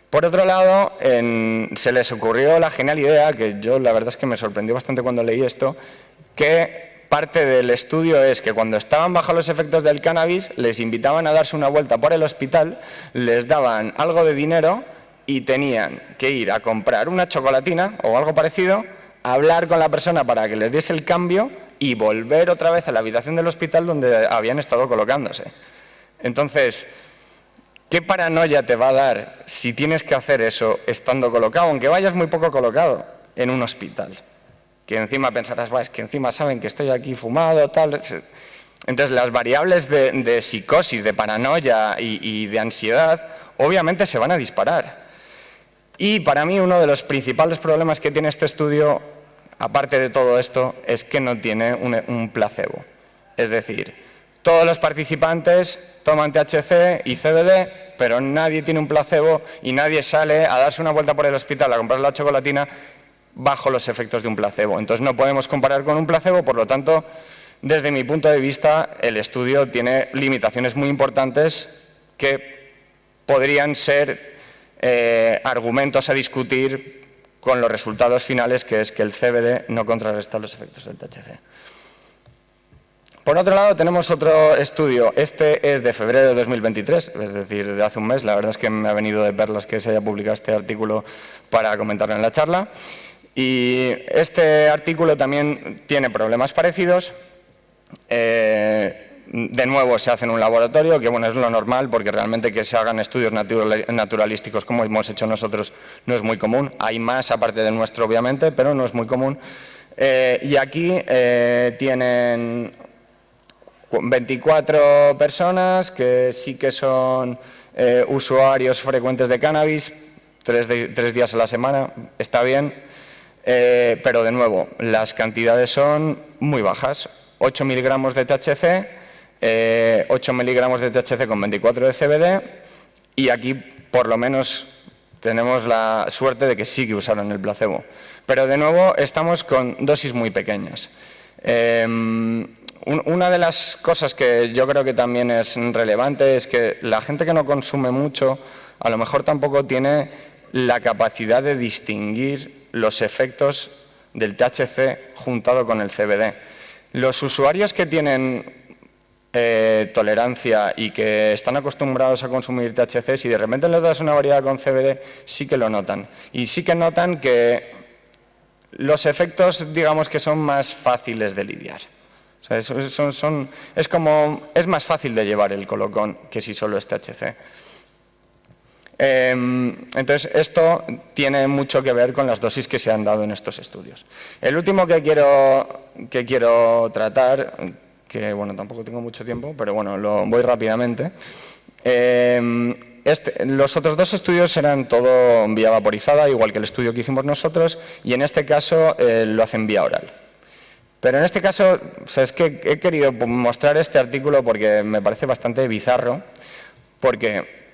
Por otro lado, se les ocurrió la genial idea, que yo la verdad es que me sorprendió bastante cuando leí esto, que parte del estudio es que cuando estaban bajo los efectos del cannabis, les invitaban a darse una vuelta por el hospital, les daban algo de dinero y tenían que ir a comprar una chocolatina o algo parecido, hablar con la persona para que les diese el cambio y volver otra vez a la habitación del hospital donde habían estado colocándose. Entonces, ¿qué paranoia te va a dar si tienes que hacer eso estando colocado, aunque vayas muy poco colocado, en un hospital? que encima pensarás, es que encima saben que estoy aquí fumado, tal. Entonces, las variables de psicosis, de paranoia y de ansiedad, obviamente se van a disparar. Y para mí uno de los principales problemas que tiene este estudio, aparte de todo esto, es que no tiene un placebo. Es decir, todos los participantes toman THC y CBD, pero nadie tiene un placebo y nadie sale a darse una vuelta por el hospital a comprar la chocolatina bajo los efectos de un placebo. Entonces no podemos comparar con un placebo, por lo tanto, desde mi punto de vista, el estudio tiene limitaciones muy importantes que podrían ser argumentos a discutir con los resultados finales, que es que el CBD no contrarresta los efectos del THC. Por otro lado, tenemos otro estudio. Este es de febrero de 2023, es decir, de hace un mes. La verdad es que me ha venido de perlas que se haya publicado este artículo para comentarlo en la charla. Y este artículo también tiene problemas parecidos. De nuevo se hace en un laboratorio, que bueno, es lo normal, porque realmente que se hagan estudios naturalísticos como hemos hecho nosotros no es muy común. Hay más aparte del nuestro, obviamente, pero no es muy común. Y aquí tienen 24 personas que sí que son usuarios frecuentes de cannabis, 3 días a la semana, está bien, pero de nuevo, las cantidades son muy bajas. 8 miligramos de THC, 8 miligramos de THC con 24 de CBD, y aquí por lo menos tenemos la suerte de que sí que usaron el placebo. Pero de nuevo estamos con dosis muy pequeñas. Una de las cosas que yo creo que también es relevante es que la gente que no consume mucho a lo mejor tampoco tiene la capacidad de distinguir los efectos del THC juntado con el CBD. Los usuarios que tienen tolerancia y que están acostumbrados a consumir THC, si de repente les das una variedad con CBD, sí que lo notan. Y sí que notan que los efectos, digamos que son más fáciles de lidiar. O sea, es más fácil de llevar el colocón que si solo es THC. Entonces, esto tiene mucho que ver con las dosis que se han dado en estos estudios. El último que quiero tratar, que bueno, tampoco tengo mucho tiempo, pero bueno, voy rápidamente. Los otros 2 estudios eran todo vía vaporizada, igual que el estudio que hicimos nosotros, y en este caso lo hacen vía oral. Pero en este caso, o sea, es que he querido mostrar este artículo porque me parece bastante bizarro, porque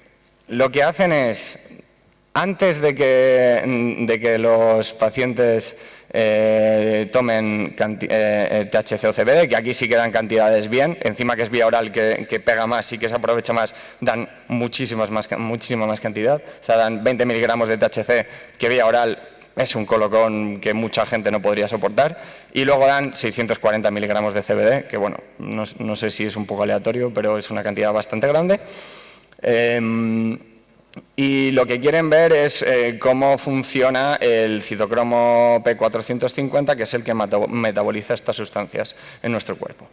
lo que hacen es, antes de que los pacientes tomen THC o CBD, que aquí sí que dan cantidades bien, encima que es vía oral que pega más y que se aprovecha más, dan muchísima más cantidad, o sea, dan 20 miligramos de THC, que vía oral es un colocón que mucha gente no podría soportar, y luego dan 640 miligramos de CBD, que bueno, no sé si es un poco aleatorio, pero es una cantidad bastante grande. Y lo que quieren ver es cómo funciona el citocromo P450, que es el que metaboliza estas sustancias en nuestro cuerpo.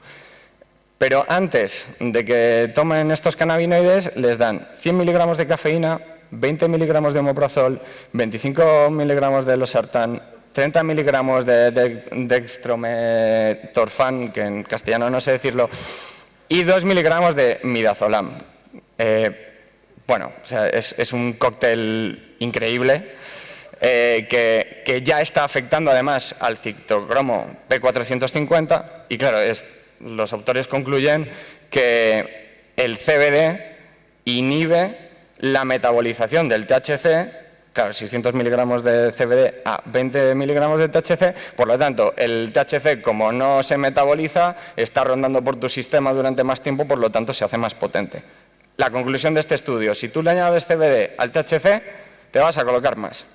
Pero antes de que tomen estos cannabinoides, les dan 100 miligramos de cafeína, 20 miligramos de omeprazol, 25 miligramos de losartán, 30 miligramos de dextrometorfán, que en castellano no sé decirlo, y 2 miligramos de midazolam. Bueno, o sea, es un cóctel increíble que ya está afectando además al citocromo P450, y claro, los autores concluyen que el CBD inhibe la metabolización del THC, claro, 600 miligramos de CBD a 20 miligramos de THC, por lo tanto, el THC, como no se metaboliza, está rondando por tu sistema durante más tiempo, por lo tanto, se hace más potente. La conclusión de este estudio, si tú le añades CBD al THC, te vas a colocar más.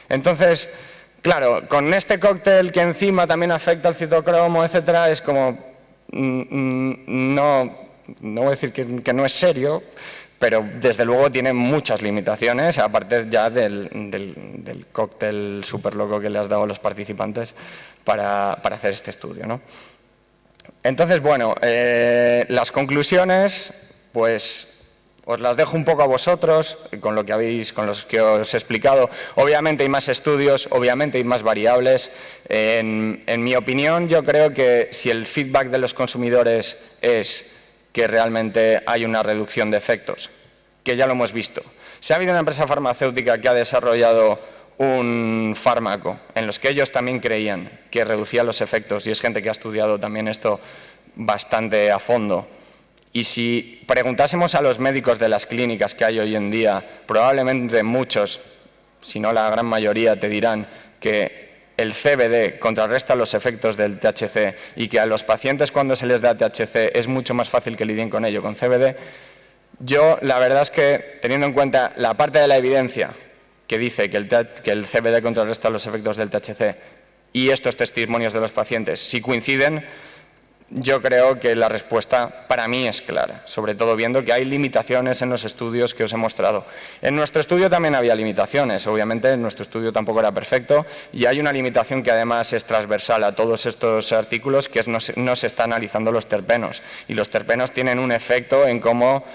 Entonces, claro, con este cóctel que encima también afecta al citocromo, etcétera, es como, no voy a decir que no es serio, pero desde luego tiene muchas limitaciones, aparte ya del cóctel súper loco que le has dado a los participantes para hacer este estudio, ¿no? Entonces, bueno, las conclusiones, pues os las dejo un poco a vosotros, con los que os he explicado. Obviamente hay más estudios, obviamente hay más variables. En mi opinión, yo creo que si el feedback de los consumidores es que realmente hay una reducción de efectos, que ya lo hemos visto. Si ha habido una empresa farmacéutica que ha desarrollado un fármaco en los que ellos también creían que reducía los efectos, y es gente que ha estudiado también esto bastante a fondo, y si preguntásemos a los médicos de las clínicas que hay hoy en día, probablemente muchos, si no la gran mayoría, te dirán que el CBD contrarresta los efectos del THC y que a los pacientes cuando se les da THC es mucho más fácil que lidien con ello con CBD. Yo, la verdad es que, teniendo en cuenta la parte de la evidencia que dice que el CBD contrarresta los efectos del THC y estos testimonios de los pacientes, si coinciden, yo creo que la respuesta para mí es clara, sobre todo viendo que hay limitaciones en los estudios que os he mostrado. En nuestro estudio también había limitaciones, obviamente nuestro estudio tampoco era perfecto y hay una limitación que además es transversal a todos estos artículos, que es no se está analizando los terpenos, y los terpenos tienen un efecto en cómo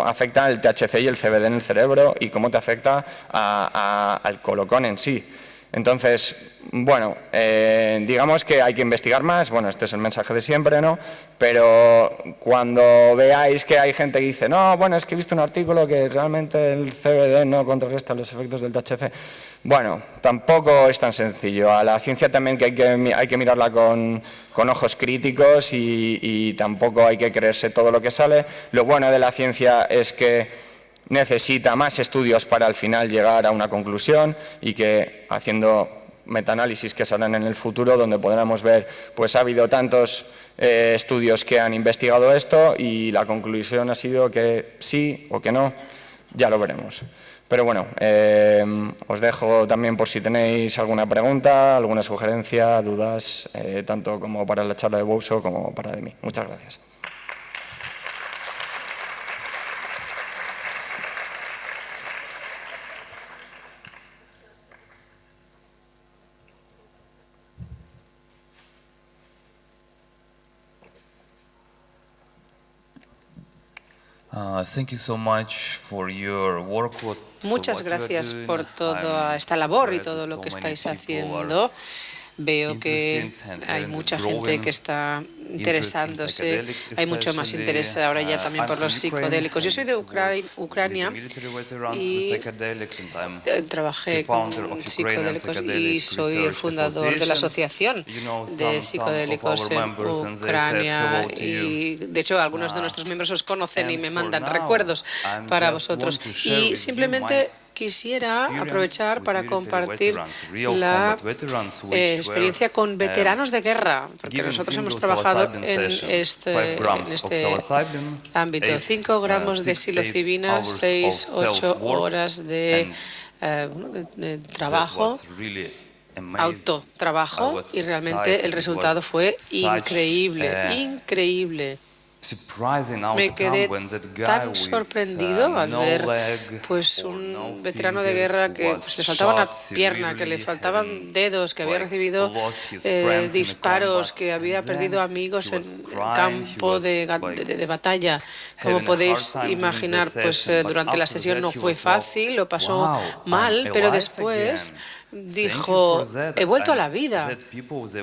afecta el THC y el CBD en el cerebro y cómo te afecta al colocón en sí. Entonces, bueno, digamos que hay que investigar más, bueno, este es el mensaje de siempre, ¿no? Pero cuando veáis que hay gente que dice, no, bueno, es que he visto un artículo que realmente el CBD no contrarresta los efectos del THC, bueno, tampoco es tan sencillo. A la ciencia también que hay que mirarla con ojos críticos y tampoco hay que creerse todo lo que sale. Lo bueno de la ciencia es que necesita más estudios para al final llegar a una conclusión y que haciendo metaanálisis que se harán en el futuro, donde podremos ver, pues ha habido tantos estudios que han investigado esto y la conclusión ha sido que sí o que no, ya lo veremos. Pero bueno, os dejo también por si tenéis alguna pregunta, alguna sugerencia, dudas, tanto como para la charla de Bouso como para de mí. Muchas gracias. Muchas gracias por toda esta labor y todo lo que estáis haciendo. Veo que hay mucha gente que está interesándose, hay mucho más interés ahora ya también por los psicodélicos. Yo soy de Ucrania y trabajé con psicodélicos y soy el fundador de la Asociación de Psicodélicos en Ucrania. Y de hecho, algunos de nuestros miembros os conocen y me mandan recuerdos para vosotros. Y simplemente quisiera aprovechar para compartir la experiencia con veteranos de guerra, porque nosotros hemos trabajado en este ámbito. 5 gramos de psilocibina, 6-8 horas de trabajo, autotrabajo, y realmente el resultado fue increíble, increíble. Me quedé tan sorprendido al ver pues un veterano de guerra que pues, le faltaba una pierna, que le faltaban dedos, que había recibido disparos, que había perdido amigos en el campo de batalla. Como podéis imaginar, pues durante la sesión no fue fácil, lo pasó mal, pero después dijo, he vuelto a la vida,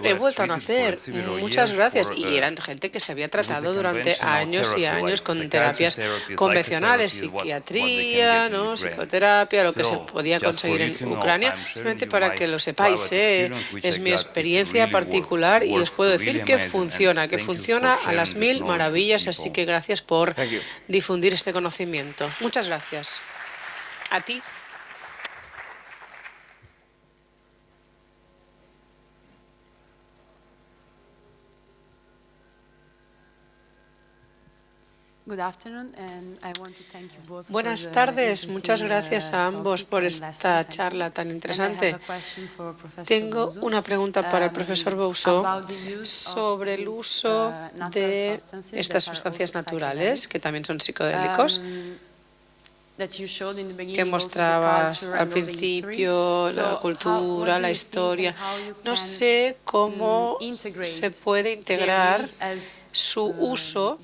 he vuelto a nacer, muchas gracias. Y eran gente que se había tratado durante años y años con terapias convencionales, psiquiatría, ¿no? Psicoterapia, lo que se podía conseguir en Ucrania. Simplemente para que lo sepáis, es mi experiencia particular y os puedo decir que funciona a las 1000 maravillas, así que gracias por difundir este conocimiento. Muchas gracias. A ti. Buenas tardes, muchas gracias a ambos por esta charla tan interesante. Tengo una pregunta para el profesor Bouso sobre el uso de estas sustancias naturales, que también son psicodélicos, que mostrabas al principio, la cultura, la historia. No sé cómo se puede integrar su uso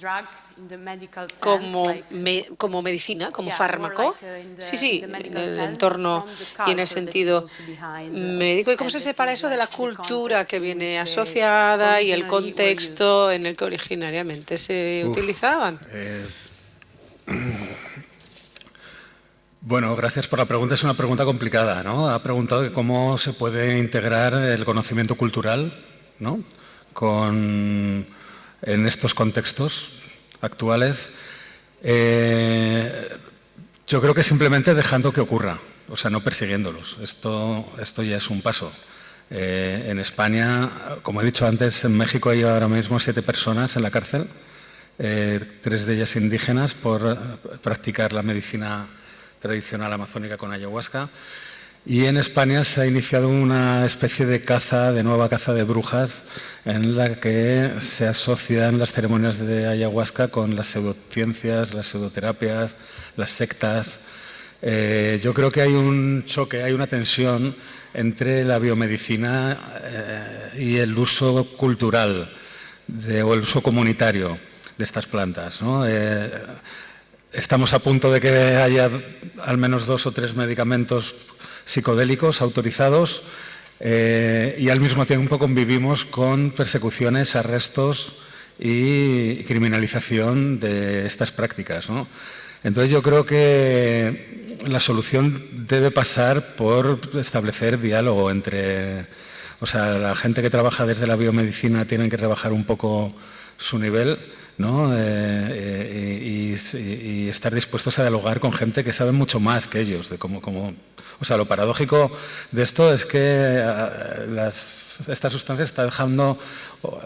como medicina, como fármaco. Sí, en el entorno y en el sentido médico. ¿Y cómo se separa eso de la cultura que viene asociada y el contexto en el que originariamente se utilizaban? Bueno, gracias por la pregunta. Es una pregunta complicada, ¿no? Ha preguntado cómo se puede integrar el conocimiento cultural, ¿no?, en estos contextos actuales. Yo creo que simplemente dejando que ocurra, o sea, no persiguiéndolos. Esto ya es un paso. En España, como he dicho antes, en México hay ahora mismo 7 personas en la cárcel, 3 de ellas indígenas, por practicar la medicina tradicional amazónica con ayahuasca. Y en España se ha iniciado una especie de nueva caza de brujas, en la que se asocian las ceremonias de ayahuasca con las pseudociencias, las pseudoterapias, las sectas. Yo creo que hay un choque, hay una tensión entre la biomedicina y el uso cultural o el uso comunitario de estas plantas, ¿no? Estamos a punto de que haya al menos 2 o 3 medicamentos psicodélicos autorizados y al mismo tiempo convivimos con persecuciones, arrestos y criminalización de estas prácticas, ¿no? Entonces yo creo que la solución debe pasar por establecer diálogo entre... O sea, la gente que trabaja desde la biomedicina tiene que rebajar un poco su nivel, ¿no? Y estar dispuestos a dialogar con gente que sabe mucho más que ellos de cómo. O sea, lo paradójico de esto es que esta sustancia está dejando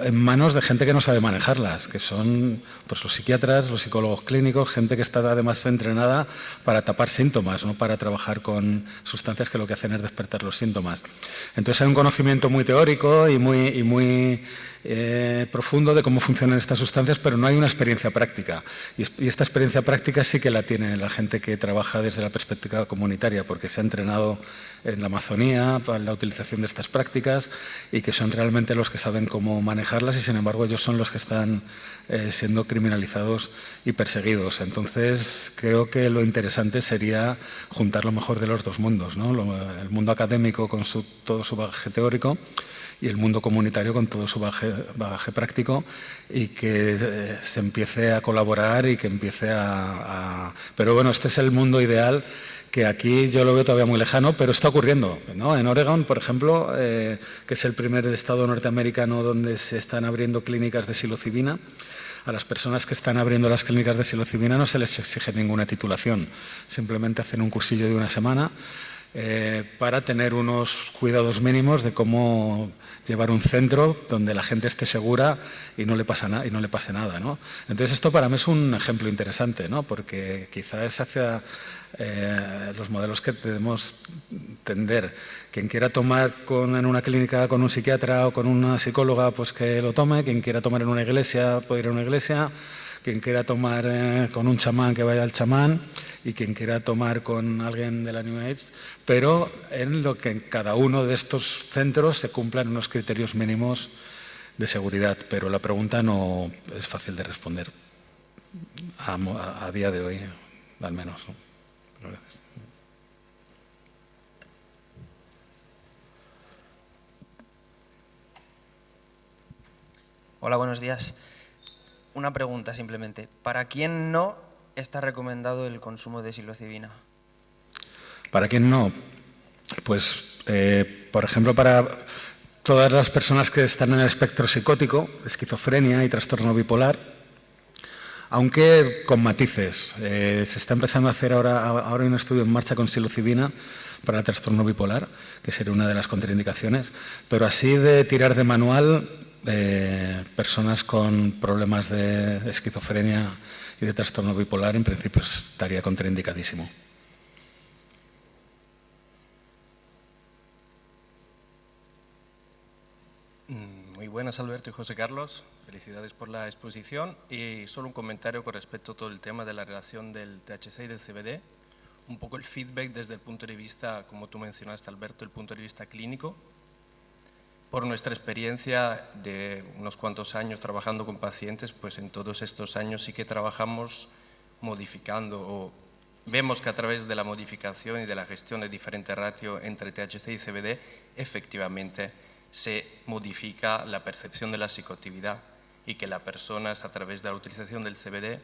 en manos de gente que no sabe manejarlas, que son pues, los psiquiatras, los psicólogos clínicos, gente que está además entrenada para tapar síntomas, no para trabajar con sustancias que lo que hacen es despertar los síntomas. Entonces hay un conocimiento muy teórico y muy profundo de cómo funcionan estas sustancias, pero no hay una experiencia práctica. Y esta experiencia práctica sí que la tiene la gente que trabaja desde la perspectiva comunitaria, porque se ha entrenado en la Amazonía para la utilización de estas prácticas y que son realmente los que saben cómo manejarlas y, sin embargo, ellos son los que están siendo criminalizados y perseguidos. Entonces, creo que lo interesante sería juntar lo mejor de los dos mundos, ¿no? El mundo académico con todo su bagaje teórico y el mundo comunitario con todo su bagaje práctico, y que se empiece a colaborar y que empiece a... Pero bueno, este es el mundo ideal, que aquí yo lo veo todavía muy lejano, pero está ocurriendo, ¿no? En Oregon, por ejemplo, que es el primer estado norteamericano donde se están abriendo clínicas de psilocibina. A las personas que están abriendo las clínicas de psilocibina no se les exige ninguna titulación, simplemente hacen un cursillo de una semana para tener unos cuidados mínimos de cómo llevar un centro donde la gente esté segura y no le pase nada, ¿no? Entonces esto para mí es un ejemplo interesante, ¿no? Porque quizás es hacia los modelos que debemos tender. Quien quiera tomar en una clínica con un psiquiatra o con una psicóloga, pues que lo tome. Quien quiera tomar en una iglesia, puede ir a una iglesia. Quien quiera tomar con un chamán, que vaya al chamán, y quien quiera tomar con alguien de la New Age, pero en lo que en cada uno de estos centros se cumplan unos criterios mínimos de seguridad. Pero la pregunta no es fácil de responder a día de hoy, al menos, ¿no? Gracias. Hola, buenos días. Una pregunta simplemente. ¿Para quién no está recomendado el consumo de psilocibina? ¿Para quién no? Pues, por ejemplo, para todas las personas que están en el espectro psicótico, esquizofrenia y trastorno bipolar, aunque con matices. Se está empezando a hacer ahora un estudio en marcha con psilocibina para el trastorno bipolar, que sería una de las contraindicaciones, pero así de tirar de manual, personas con problemas de esquizofrenia y de trastorno bipolar, en principio estaría contraindicadísimo. Muy buenas, Alberto y José Carlos. Felicidades por la exposición. Y solo un comentario con respecto a todo el tema de la relación del THC y del CBD. Un poco el feedback desde el punto de vista, como tú mencionaste, Alberto, el punto de vista clínico. Por nuestra experiencia de unos cuantos años trabajando con pacientes, pues en todos estos años sí que trabajamos modificando o vemos que a través de la modificación y de la gestión de diferente ratio entre THC y CBD, efectivamente se modifica la percepción de la psicoactividad y que las personas a través de la utilización del CBD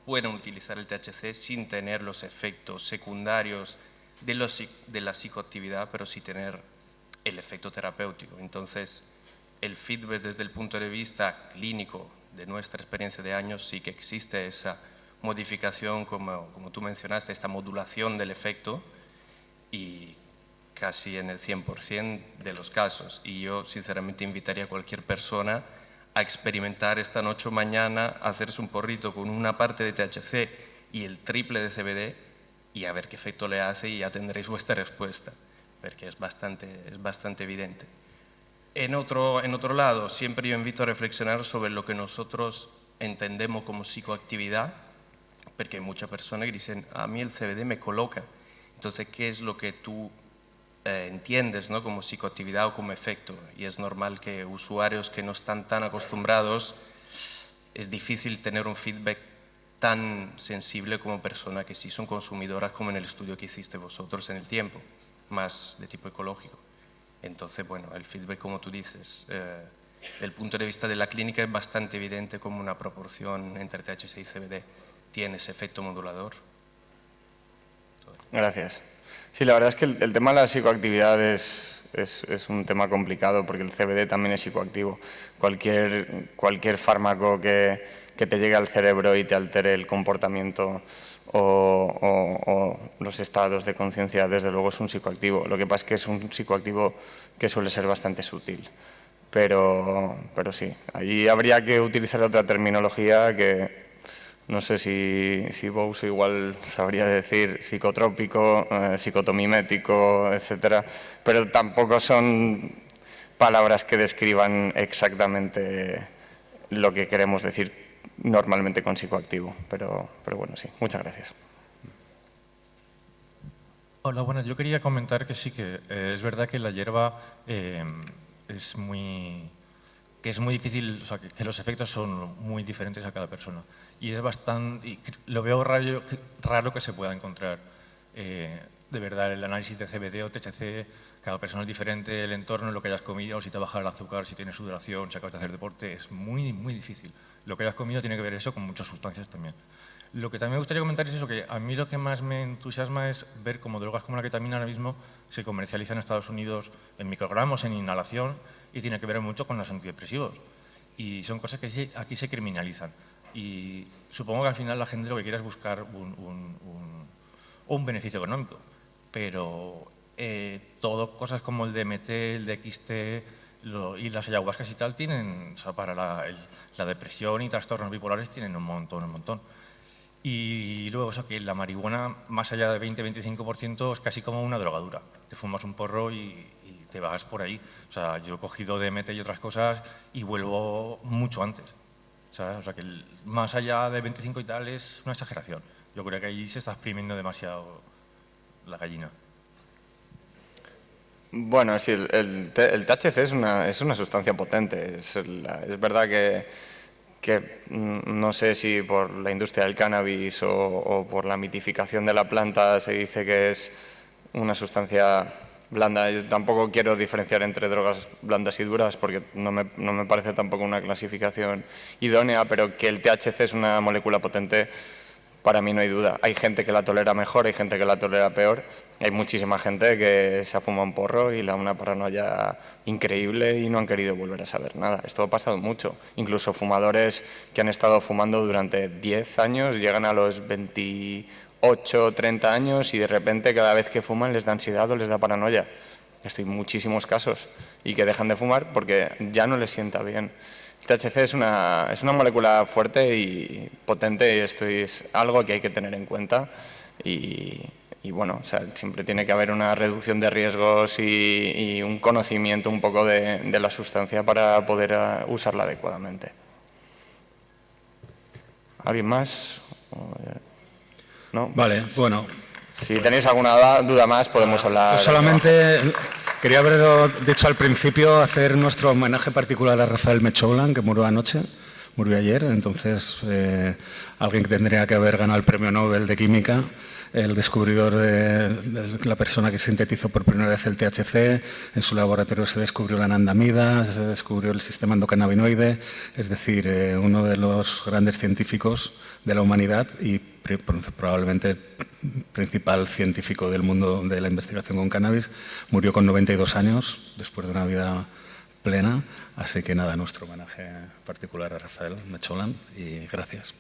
pueden utilizar el THC sin tener los efectos secundarios de la psicoactividad, pero sí tener el efecto terapéutico. Entonces, el feedback desde el punto de vista clínico de nuestra experiencia de años sí que existe esa modificación, como tú mencionaste, esta modulación del efecto y casi en el 100% de los casos. Y yo sinceramente invitaría a cualquier persona a experimentar esta noche o mañana, a hacerse un porrito con una parte de THC y el triple de CBD y a ver qué efecto le hace y ya tendréis vuestra respuesta, porque es bastante evidente. En otro lado, siempre yo invito a reflexionar sobre lo que nosotros entendemos como psicoactividad, porque hay muchas personas que dicen, a mí el CBD me coloca. Entonces, ¿qué es lo que tú entiendes, ¿no?, como psicoactividad o como efecto? Y es normal que usuarios que no están tan acostumbrados, es difícil tener un feedback tan sensible como personas que sí son consumidoras, como en el estudio que hiciste vosotros en el tiempo, más de tipo ecológico. Entonces, bueno, el feedback, como tú dices, desde el punto de vista de la clínica es bastante evidente como una proporción entre THC y CBD tiene ese efecto modulador. Gracias. Sí, la verdad es que el tema de la psicoactividad es un tema complicado porque el CBD también es psicoactivo. Cualquier fármaco que te llegue al cerebro y te altere el comportamiento o los estados de conciencia, desde luego es un psicoactivo. Lo que pasa es que es un psicoactivo que suele ser bastante sutil. Pero sí, allí habría que utilizar otra terminología que no sé si Bous igual sabría decir psicotrópico, psicotomimético, etcétera, pero tampoco son palabras que describan exactamente lo que queremos decir normalmente con psicoactivo, pero bueno, sí. Muchas gracias. Hola, buenas. Yo quería comentar que sí, que es verdad que la hierba es muy difícil, o sea, que los efectos son muy diferentes a cada persona. Y es bastante, lo veo raro que se pueda encontrar de verdad el análisis de CBD o THC. Cada persona es diferente, el entorno, lo que hayas comido, si te baja el azúcar, si tienes sudoración, si acabas de hacer deporte, es muy difícil. Lo que hayas comido tiene que ver eso con muchas sustancias también. Lo que también me gustaría comentar es eso, que a mí lo que más me entusiasma es ver cómo drogas como la ketamina ahora mismo se comercializan en Estados Unidos en microgramos, en inhalación, y tiene que ver mucho con los antidepresivos. Y son cosas que aquí se criminalizan. Y supongo que al final la gente lo que quiere es buscar un beneficio económico. Pero cosas como el DMT, el DXT y las ayahuascas y tal tienen, o sea, para la depresión y trastornos bipolares tienen un montón. Y luego, o sea, que la marihuana, más allá de 20-25%, es casi como una drogadura. Te fumas un porro y te vas por ahí. O sea, yo he cogido DMT y otras cosas y vuelvo mucho antes. ¿Sabes? O sea, que más allá de 25 y tal es una exageración. Yo creo que ahí se está exprimiendo demasiado la gallina. Bueno, sí, el THC es una sustancia potente. Es verdad que no sé si por la industria del cannabis o por la mitificación de la planta se dice que es una sustancia blanda. Yo tampoco quiero diferenciar entre drogas blandas y duras porque no me parece tampoco una clasificación idónea, pero que el THC es una molécula potente, para mí no hay duda. Hay gente que la tolera mejor, hay gente que la tolera peor. Hay muchísima gente que se ha fumado un porro y le da una paranoia increíble y no han querido volver a saber nada. Esto ha pasado mucho. Incluso fumadores que han estado fumando durante 10 años llegan a los 28, 30 años y de repente cada vez que fuman les da ansiedad o les da paranoia. Esto hay muchísimos casos y que dejan de fumar porque ya no les sienta bien. El THC es una molécula fuerte y potente y esto es algo que hay que tener en cuenta y bueno, o sea, siempre tiene que haber una reducción de riesgos y un conocimiento un poco de la sustancia para poder usarla adecuadamente. ¿Alguien más? ¿No? Vale, bueno. Si tenéis alguna duda más podemos hablar. Pues solamente Quería haberlo dicho al principio, hacer nuestro homenaje particular a Rafael Mechoulam, que murió anoche, murió ayer. Entonces, alguien que tendría que haber ganado el Premio Nobel de Química, el descubridor, la persona que sintetizó por primera vez el THC, en su laboratorio se descubrió la anandamida, se descubrió el sistema endocannabinoide, es decir, uno de los grandes científicos de la humanidad y probablemente principal científico del mundo de la investigación con cannabis, murió con 92 años, después de una vida plena. Así que nada, nuestro homenaje particular a Rafael Mechoulam y gracias.